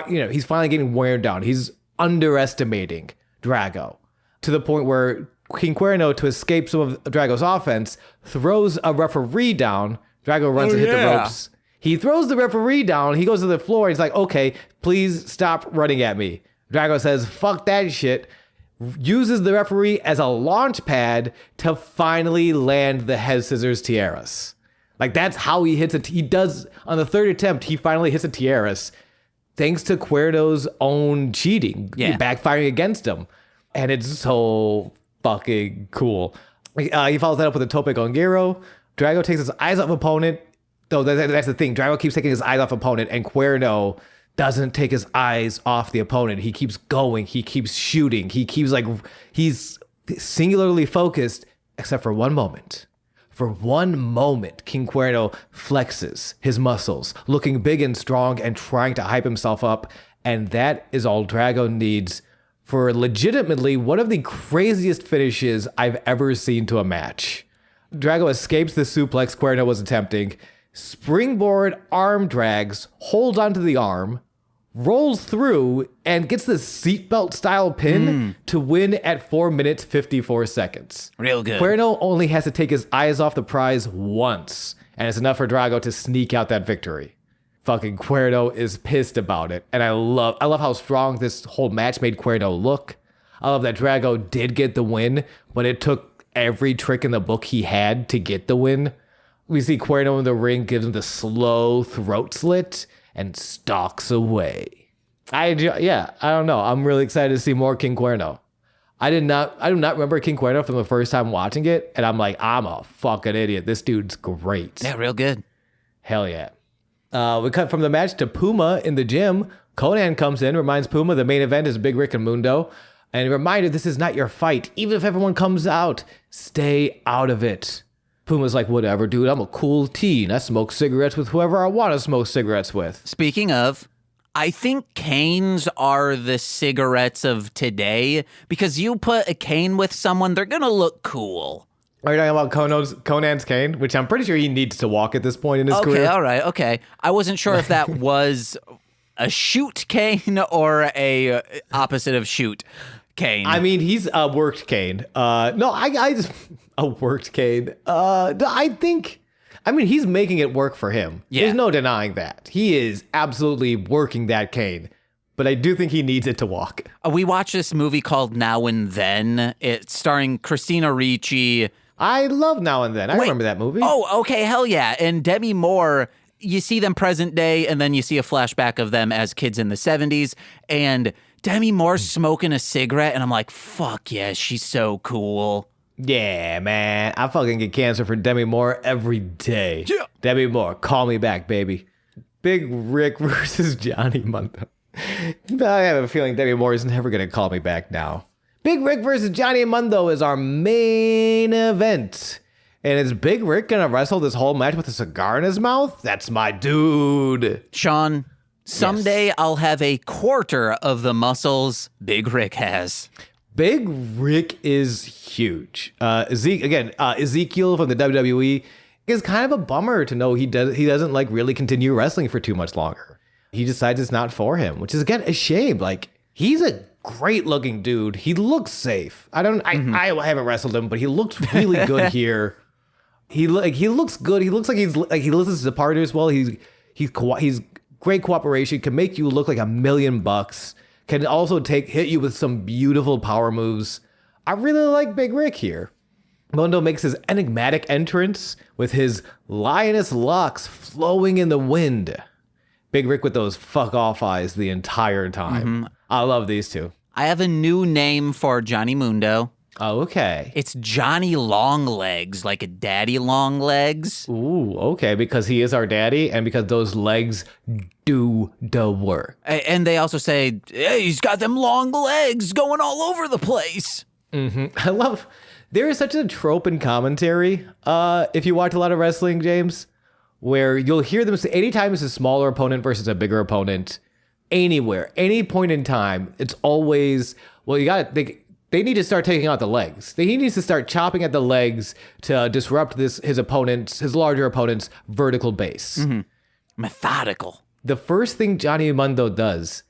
He's finally getting worn down. He's underestimating Drago to the point where King Cuerno, to escape some of Drago's offense, throws a referee down. Drago runs and hit the ropes. He throws the referee down. He goes to the floor. He's like, okay, please stop running at me. Drago says, fuck that shit. Uses the referee as a launch pad to finally land the head scissors tiaras. Like that's how he hits it. He does on the third attempt. He finally hits a tiaras. Thanks to Cuerno's own cheating, backfiring against him. And it's so fucking cool. He follows that up with a tope con gyro. Drago takes his eyes off opponent. Though that's the thing. Drago keeps taking his eyes off opponent, and Cuerno doesn't take his eyes off the opponent. He keeps going. He keeps shooting. He's singularly focused, except for one moment. For one moment, King Cuerno flexes his muscles, looking big and strong and trying to hype himself up. And that is all Drago needs for legitimately one of the craziest finishes I've ever seen to a match. Drago escapes the suplex Cuerno was attempting, springboard arm drags, holds onto the arm, rolls through, and gets the seatbelt style pin to win at 4 minutes, 54 seconds. Real good. Cuerno only has to take his eyes off the prize once, and it's enough for Drago to sneak out that victory. Fucking Cuerno is pissed about it, and I love how strong this whole match made Cuerno look. I love that Drago did get the win, but it took every trick in the book he had to get the win. We see Cuerno in the ring, gives him the slow throat slit, and stalks away. I don't know. I'm really excited to see more King Cuerno. I do not remember King Cuerno from the first time watching it, and I'm like, I'm a fucking idiot. This dude's great. Yeah, real good. Hell yeah. We cut from the match to Puma in the gym. Conan comes in, reminds Puma the main event is Big Ryck and Mundo, and a reminder this is not your fight. Even if everyone comes out, stay out of it. Puma's like, whatever, dude, I'm a cool teen. I smoke cigarettes with whoever I want to smoke cigarettes with. Speaking of, I think canes are the cigarettes of today because you put a cane with someone, they're going to look cool. Are you talking about Conan's cane, which I'm pretty sure he needs to walk at this point in his career? Okay, all right, okay. I wasn't sure if that was a shoot cane or a opposite of shoot cane. I mean, he's a worked cane. I just a worked cane. I mean, he's making it work for him. Yeah. There's no denying that. He is absolutely working that cane. but I do think he needs it to walk. We watched this movie called Now and Then. It's starring Christina Ricci. I love Now and Then. I remember that movie. Oh, okay, hell yeah. And Demi Moore, you see them present day, and then you see a flashback of them as kids in the 70s, and Demi Moore's smoking a cigarette, and I'm like, fuck yeah, she's so cool. Yeah, man. I fucking get cancer for Demi Moore every day. Yeah. Demi Moore, call me back, baby. Big Ryck versus Johnny Mundo. I have a feeling Demi Moore is never going to call me back now. Big Ryck versus Johnny Mundo is our main event. And is Big Ryck going to wrestle this whole match with a cigar in his mouth? That's my dude. Sean, someday I'll have a quarter of the muscles Big Ryck has. Big Ryck is huge. Ezekiel from the WWE is kind of a bummer to know he doesn't like really continue wrestling for too much longer. He decides it's not for him, which is again a shame. Like, he's a great looking dude. He looks safe. I haven't wrestled him, but he looks really good here. He looks good. He looks like he listens to the partners well. He's great cooperation. Can make you look like $1 million. Can also hit you with some beautiful power moves. I really like Big Ryck here. Mundo makes his enigmatic entrance with his lioness locks flowing in the wind. Big Ryck with those fuck off eyes the entire time. Mm-hmm. I love these two. I have a new name for Johnny Mundo. Oh, okay. It's Johnny Longlegs, like a daddy long legs. Ooh, okay, because he is our daddy and because those legs do the work. And they also say, hey, he's got them long legs going all over the place. Mm-hmm. There is such a trope in commentary, if you watch a lot of wrestling, James, where you'll hear them say, anytime it's a smaller opponent versus a bigger opponent, anywhere, any point in time, it's always, well, they need to start taking out the legs. He needs to start chopping at the legs to disrupt his larger opponent's vertical base. Mm-hmm. Methodical. The first thing Johnny Mundo does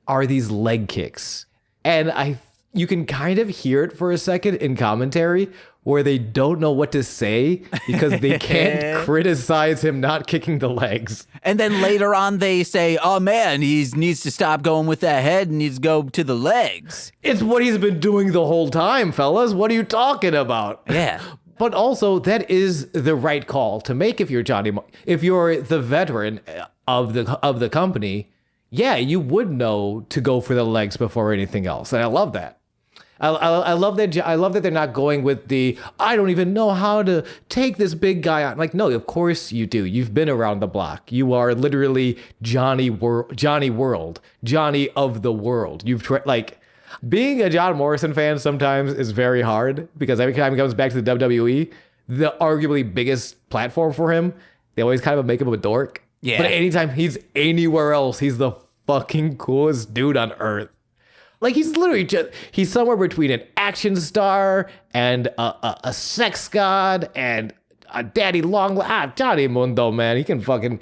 are these leg kicks. And you can kind of hear it for a second in commentary where they don't know what to say because they can't criticize him not kicking the legs. And then later on they say, oh man, he needs to stop going with that head and needs to go to the legs. It's what he's been doing the whole time, fellas. What are you talking about? Yeah. But also, that is the right call to make if you're the veteran of the company. Yeah, you would know to go for the legs before anything else. And I love that. I love that. I love that they're not going with I don't even know how to take this big guy on. Like, no, of course you do. You've been around the block. You are literally Johnny World, Johnny of the world. Being a John Morrison fan sometimes is very hard because every time he comes back to the WWE, the arguably biggest platform for him, they always kind of make him a dork. Yeah. But anytime he's anywhere else, he's the fucking coolest dude on earth. Like, he's literally he's somewhere between an action star and a sex god and a daddy Johnny Mundo, man. He can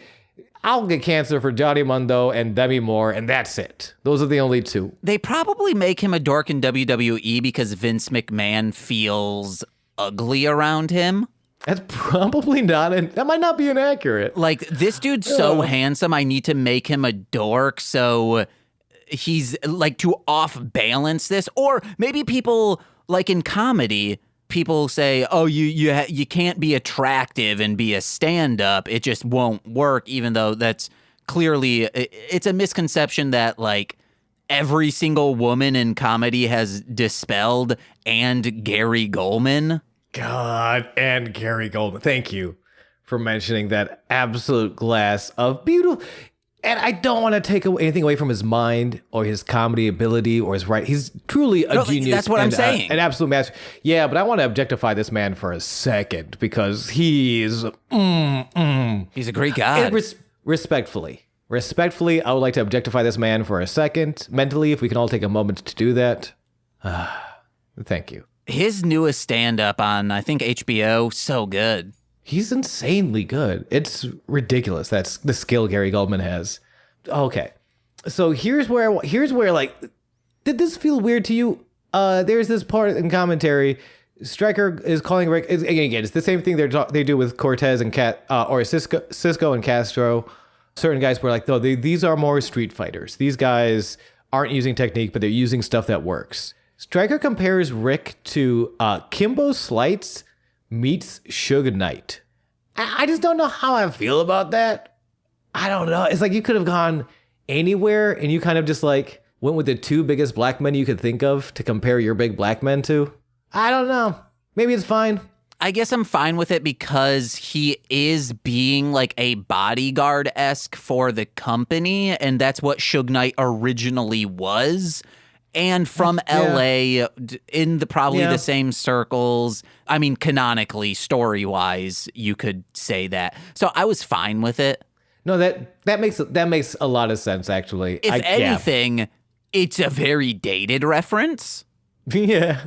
I'll get cancer for Johnny Mundo and Demi Moore, and that's it. Those are the only two. They probably make him a dork in WWE because Vince McMahon feels ugly around him. That's probably that might not be inaccurate. Like, this dude's so handsome, I need to make him a dork, so he's like to off balance this. Or maybe people, like in comedy, people say, oh, you can't be attractive and be a stand-up. It just won't work, even though that's clearly, it's a misconception that like every single woman in comedy has dispelled, and Gary Goldman. God, and Gary Goldman. Thank you for mentioning that absolute glass of beautiful. And I don't want to take anything away from his mind or his comedy ability or his He's truly a genius. That's what I'm saying. An absolute master. Yeah, but I want to objectify this man for a second because he's a great guy. Respectfully, I would like to objectify this man for a second. Mentally, if we can all take a moment to do that. Thank you. His newest stand-up on, I think, HBO, so good. He's insanely good. It's ridiculous. That's the skill Gary Goldman has. Okay. So here's where like, did this feel weird to you? There's this part in commentary. Stryker is calling Ryck. Again, it's the same thing they do with Cortez and Cisco and Castro. certain guys were like, no, these are more street fighters. These guys aren't using technique, but they're using stuff that works. Stryker compares Ryck to Kimbo Slice meets Suge Knight. I just don't know how I feel about that. I don't know. It's like you could have gone anywhere and you kind of just like went with the two biggest black men you could think of to compare your big black men to. I don't know. Maybe it's fine. I guess I'm fine with it because he is being like a bodyguard-esque for the company, and that's what Suge Knight originally was. And from LA, in the same circles. I mean, canonically, story-wise, you could say that. So I was fine with it. No, that makes a lot of sense, actually. If anything, it's a very dated reference. Yeah.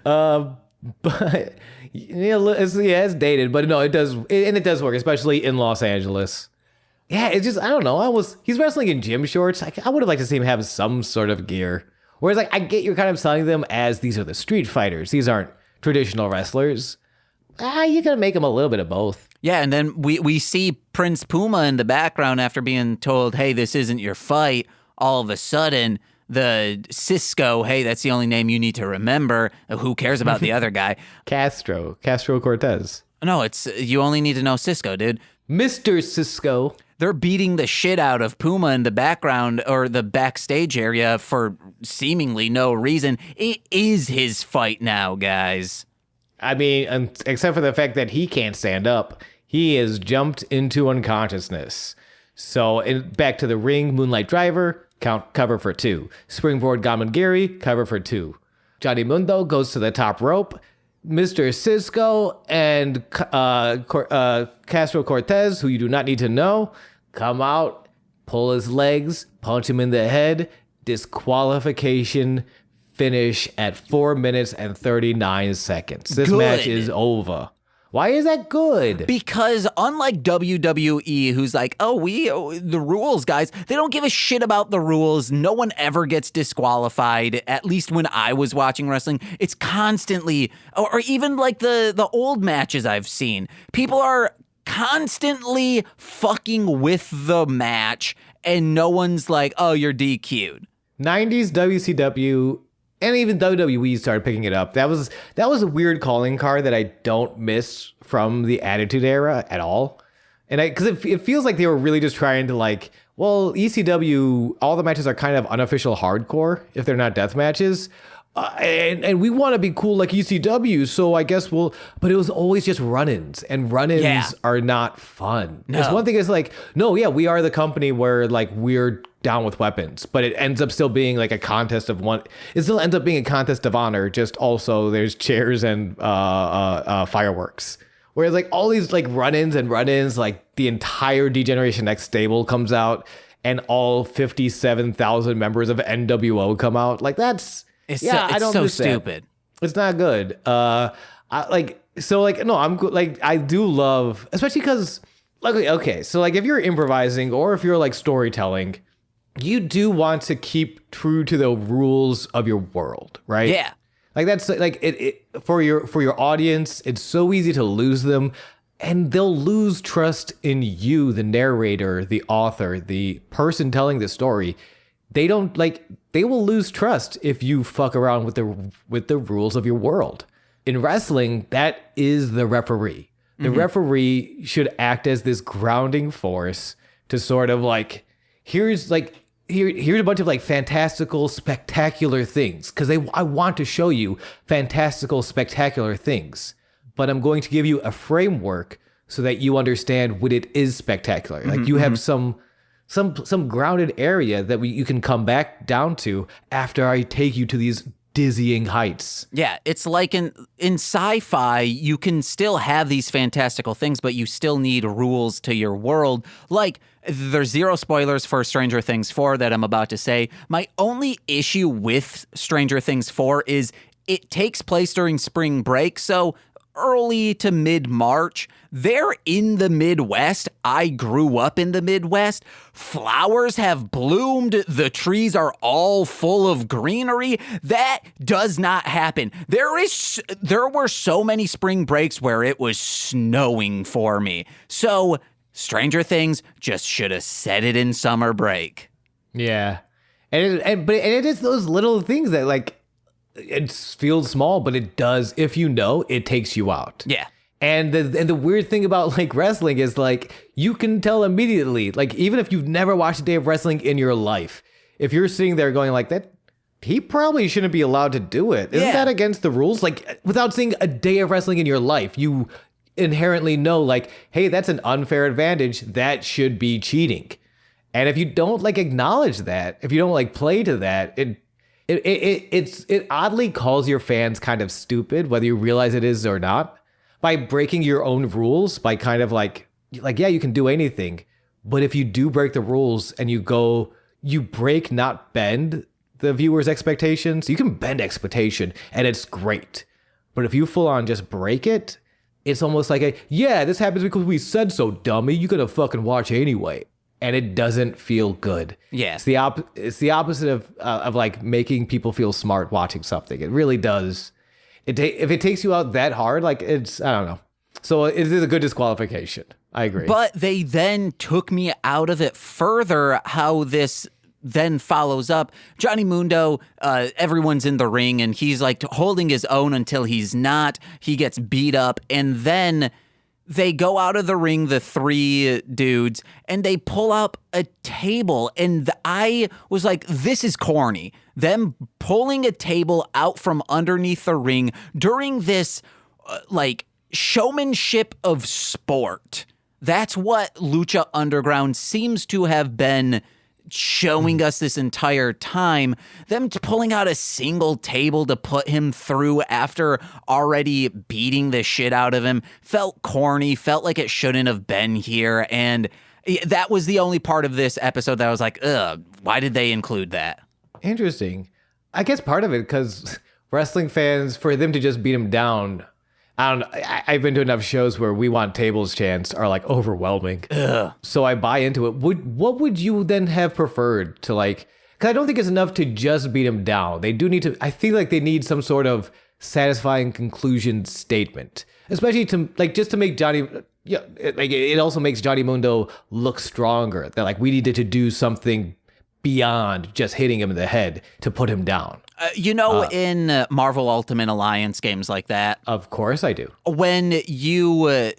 But it's dated, but no, it does work, especially in Los Angeles. Yeah, it's just, I don't know. He's wrestling in gym shorts. I would have liked to see him have some sort of gear. Whereas, like, I get you're kind of selling them as these are the street fighters. These aren't traditional wrestlers. You gotta make them a little bit of both. Yeah, and then we see Prince Puma in the background after being told, hey, this isn't your fight. All of a sudden, the Cisco, hey, that's the only name you need to remember. Who cares about the other guy? Castro Cortez. No, it's you only need to know Cisco, dude. Mr. Cisco. They're beating the shit out of Puma in the background or the backstage area for seemingly no reason. It is his fight now, guys. I mean, except for the fact that he can't stand up. He is jumped into unconsciousness. So back to the ring, Moonlight Driver, cover for 2. Springboard Gamangiri, cover for 2. Johnny Mundo goes to the top rope. Mr. Cisco and Castro Cortez, who you do not need to know, come out, pull his legs, punch him in the head, disqualification, finish at 4 minutes and 39 seconds. This match is over. Why is that good? Because unlike WWE, who's like, the rules, guys, they don't give a shit about the rules. No one ever gets disqualified, at least when I was watching wrestling. It's constantly, or even like the old matches I've seen, people are constantly fucking with the match, and no one's like, oh, you're DQ'd. 90s WCW and even WWE started picking it up. That was a weird calling card that I don't miss from the Attitude Era at all. And because it feels like they were really just trying to like, well, ECW, all the matches are kind of unofficial hardcore if they're not death matches. And we want to be cool like ECW, so I guess but it was always just run-ins, and run-ins are not fun. Because one thing is like, we are the company where like we're down with weapons, but it ends up still being like a contest of one. It still ends up being a contest of honor, just also there's chairs and fireworks. Whereas like all these like run-ins, like the entire D-Generation X stable comes out, and all 57,000 members of NWO come out. Like that's... It's so stupid. It's not good. I do love, especially because, okay, so like if you're improvising or if you're like storytelling, you do want to keep true to the rules of your world, right? Yeah. Like that's like it for your audience. It's so easy to lose them, and they'll lose trust in you, the narrator, the author, the person telling the story. They will lose trust if you fuck around with the rules of your world. In wrestling, that is the referee. The referee should act as this grounding force to sort of like, here's a bunch of like fantastical, spectacular things. Because I want to show you fantastical, spectacular things. But I'm going to give you a framework so that you understand when it is spectacular. Like you have some grounded area that you can come back down to after I take you to these dizzying heights. Yeah, it's like in sci-fi, you can still have these fantastical things, but you still need rules to your world. Like, there's zero spoilers for Stranger Things 4 that I'm about to say. My only issue with Stranger Things 4 is it takes place during spring break, so early to mid-March. They're in the Midwest. I grew up in the Midwest. Flowers have bloomed. The trees are all full of greenery. That does not happen. There were so many spring breaks where it was snowing for me. So Stranger Things just should have said it in summer break. Yeah. But it is those little things that like it feels small, but it does, if you know, it takes you out. Yeah. And the weird thing about like wrestling is like you can tell immediately, like even if you've never watched a day of wrestling in your life, if you're sitting there going like that, he probably shouldn't be allowed to do it. Isn't that against the rules? Like without seeing a day of wrestling in your life, you inherently know like, hey, that's an unfair advantage. That should be cheating. And if you don't like acknowledge that, if you don't like play to that, it oddly calls your fans kind of stupid, whether you realize it is or not, by breaking your own rules, by kind of like, yeah, you can do anything. But if you do break the rules and you break, not bend the viewer's expectations, you can bend expectation and it's great. But if you full on just break it, it's almost like this happens because we said so, dummy. You gotta fucking watch anyway. And it doesn't feel good. Yeah. It's the opposite of like making people feel smart watching something. It really does. If it takes you out that hard, like I don't know. So it is a good disqualification. I agree. But they then took me out of it further, how this then follows up. Johnny Mundo, everyone's in the ring and he's like holding his own until he's not. He gets beat up and then they go out of the ring, the three dudes, and they pull up a table. And I was like, this is corny. Them pulling a table out from underneath the ring during this, like, showmanship of sport. That's what Lucha Underground seems to have been showing us this entire time. Them pulling out a single table to put him through after already beating the shit out of him felt corny, felt like it shouldn't have been here. And that was the only part of this episode that I was like, ugh, why did they include that? Interesting. I guess part of it because wrestling fans, for them to just beat him down, I don't know. I've been to enough shows where we want tables chants are like overwhelming. Ugh. So I buy into it. What would you then have preferred to like, because I don't think it's enough to just beat him down. They do need to, I feel like they need some sort of satisfying conclusion statement, especially to like, just to make Johnny, like it also makes Johnny Mundo look stronger. That like we needed to do something beyond just hitting him in the head to put him down. In Marvel Ultimate Alliance games like that, Of course I do. when you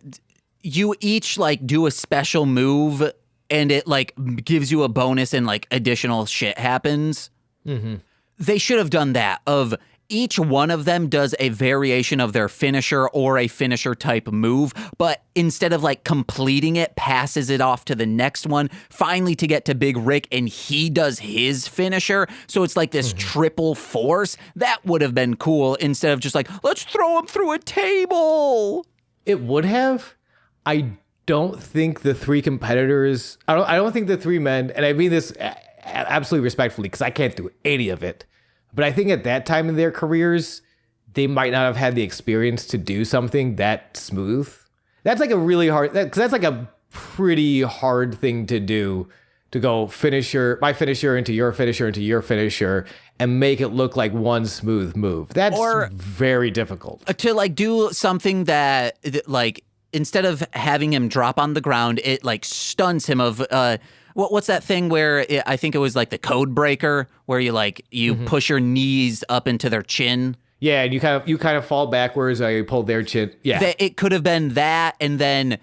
each like do a special move and it like gives you a bonus and like additional shit happens. Mm-hmm. They should have done that. Of each one of them does a variation of their finisher or a finisher type move, but instead of like completing it, passes it off to the next one, finally to get to Big Ryck and he does his finisher. So it's like this triple force. That would have been cool instead of just like, let's throw him through a table. It would have. I don't think the three competitors, I don't think the three men, and I mean this absolutely respectfully because I can't do any of it, but I think at that time in their careers, they might not have had the experience to do something that smooth. That's like a really hard, because that's like a pretty hard thing to do, to go my finisher into your finisher into your finisher and make it look like one smooth move. That's very difficult. To like do something that like, instead of having him drop on the ground, it like stuns him of, what's that thing where I think it was like the code breaker where you push your knees up into their chin. Yeah, and you kind of fall backwards or you pull their chin. Yeah. It could have been that, and then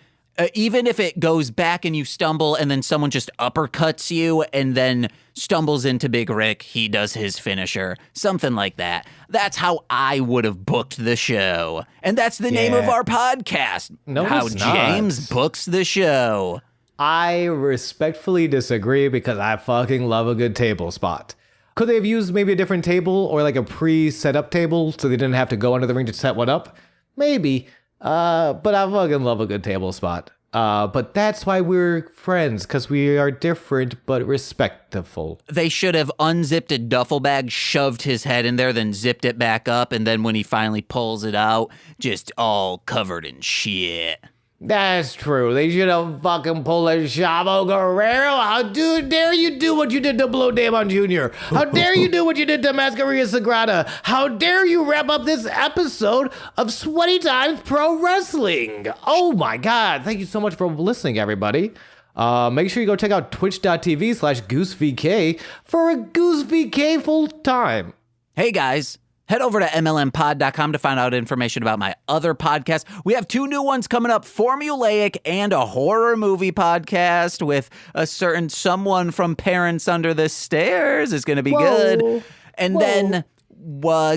even if it goes back and you stumble and then someone just uppercuts you and then stumbles into Big Ryck, he does his finisher, something like that. That's how I would have booked the show. And that's the name of our podcast. No, how it's not. James books the show. I respectfully disagree because I fucking love a good table spot. Could they have used maybe a different table or like a pre-set up table so they didn't have to go under the ring to set one up? Maybe. But I fucking love a good table spot. But that's why we're friends, because we are different but respectful. They should have unzipped a duffel bag, shoved his head in there, then zipped it back up, and then when he finally pulls it out, just all covered in shit. That's true. They should have fucking pulled a Chavo Guerrero. How dare you do what you did to Blue Demon Jr.? How dare you do what you did to Masquerade Sagrada? How dare you wrap up this episode of Sweaty Times Pro Wrestling? Oh my God. Thank you so much for listening, everybody. Make sure you go check out twitch.tv/GooseVK for a GooseVK full time. Hey guys, head over to MLMpod.com to find out information about my other podcasts. We have 2 new ones coming up, Formulaic and a horror movie podcast with a certain someone from Parents Under the Stairs. Is going to be good. And then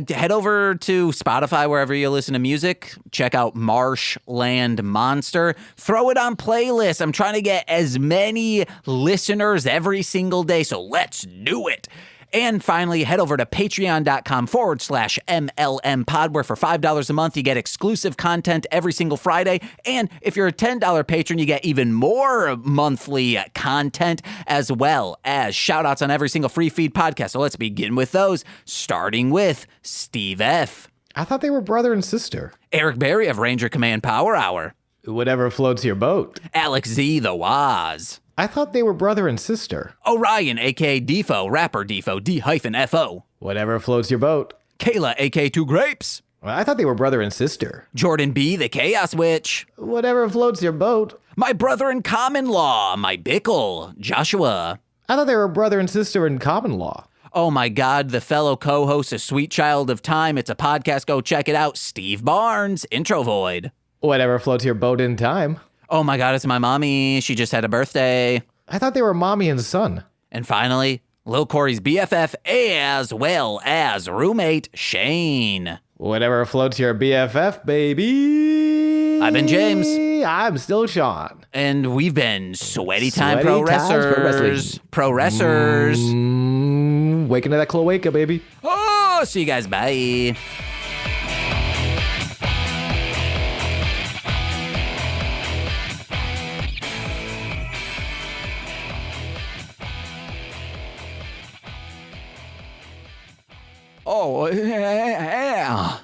head over to Spotify, wherever you listen to music. Check out Marshland Monster. Throw it on playlists. I'm trying to get as many listeners every single day, so let's do it. And finally, head over to patreon.com/MLMpod, where for $5 a month, you get exclusive content every single Friday. And if you're a $10 patron, you get even more monthly content, as well as shout-outs on every single free feed podcast. So let's begin with those, starting with Steve F. I thought they were brother and sister. Eric Berry of Ranger Command Power Hour. Whatever floats your boat. Alex Z. The Waz. I thought they were brother and sister. Orion, a.k.a. Defo, rapper Defo, D-F-O. Whatever floats your boat. Kayla, a.k.a. Two Grapes. Well, I thought they were brother and sister. Jordan B., the Chaos Witch. Whatever floats your boat. My brother in common law, my Bickle, Joshua. I thought they were brother and sister in common law. Oh my God, the fellow co-host of Sweet Child of Time. It's a podcast. Go check it out. Steve Barnes, Intro Void. Whatever floats your boat in time. Oh my God, it's my mommy. She just had a birthday. I thought they were mommy and son. And finally, Lil Corey's BFF, as well as roommate Shane. Whatever floats your BFF, baby. I've been James. I'm still Sean. And we've been Sweaty Time Sweaty Pro Times Pro Wrestlers. Wrestling. Pro Wrestlers. Waking to that cloaca, baby. Oh, see you guys. Bye. Oh, yeah.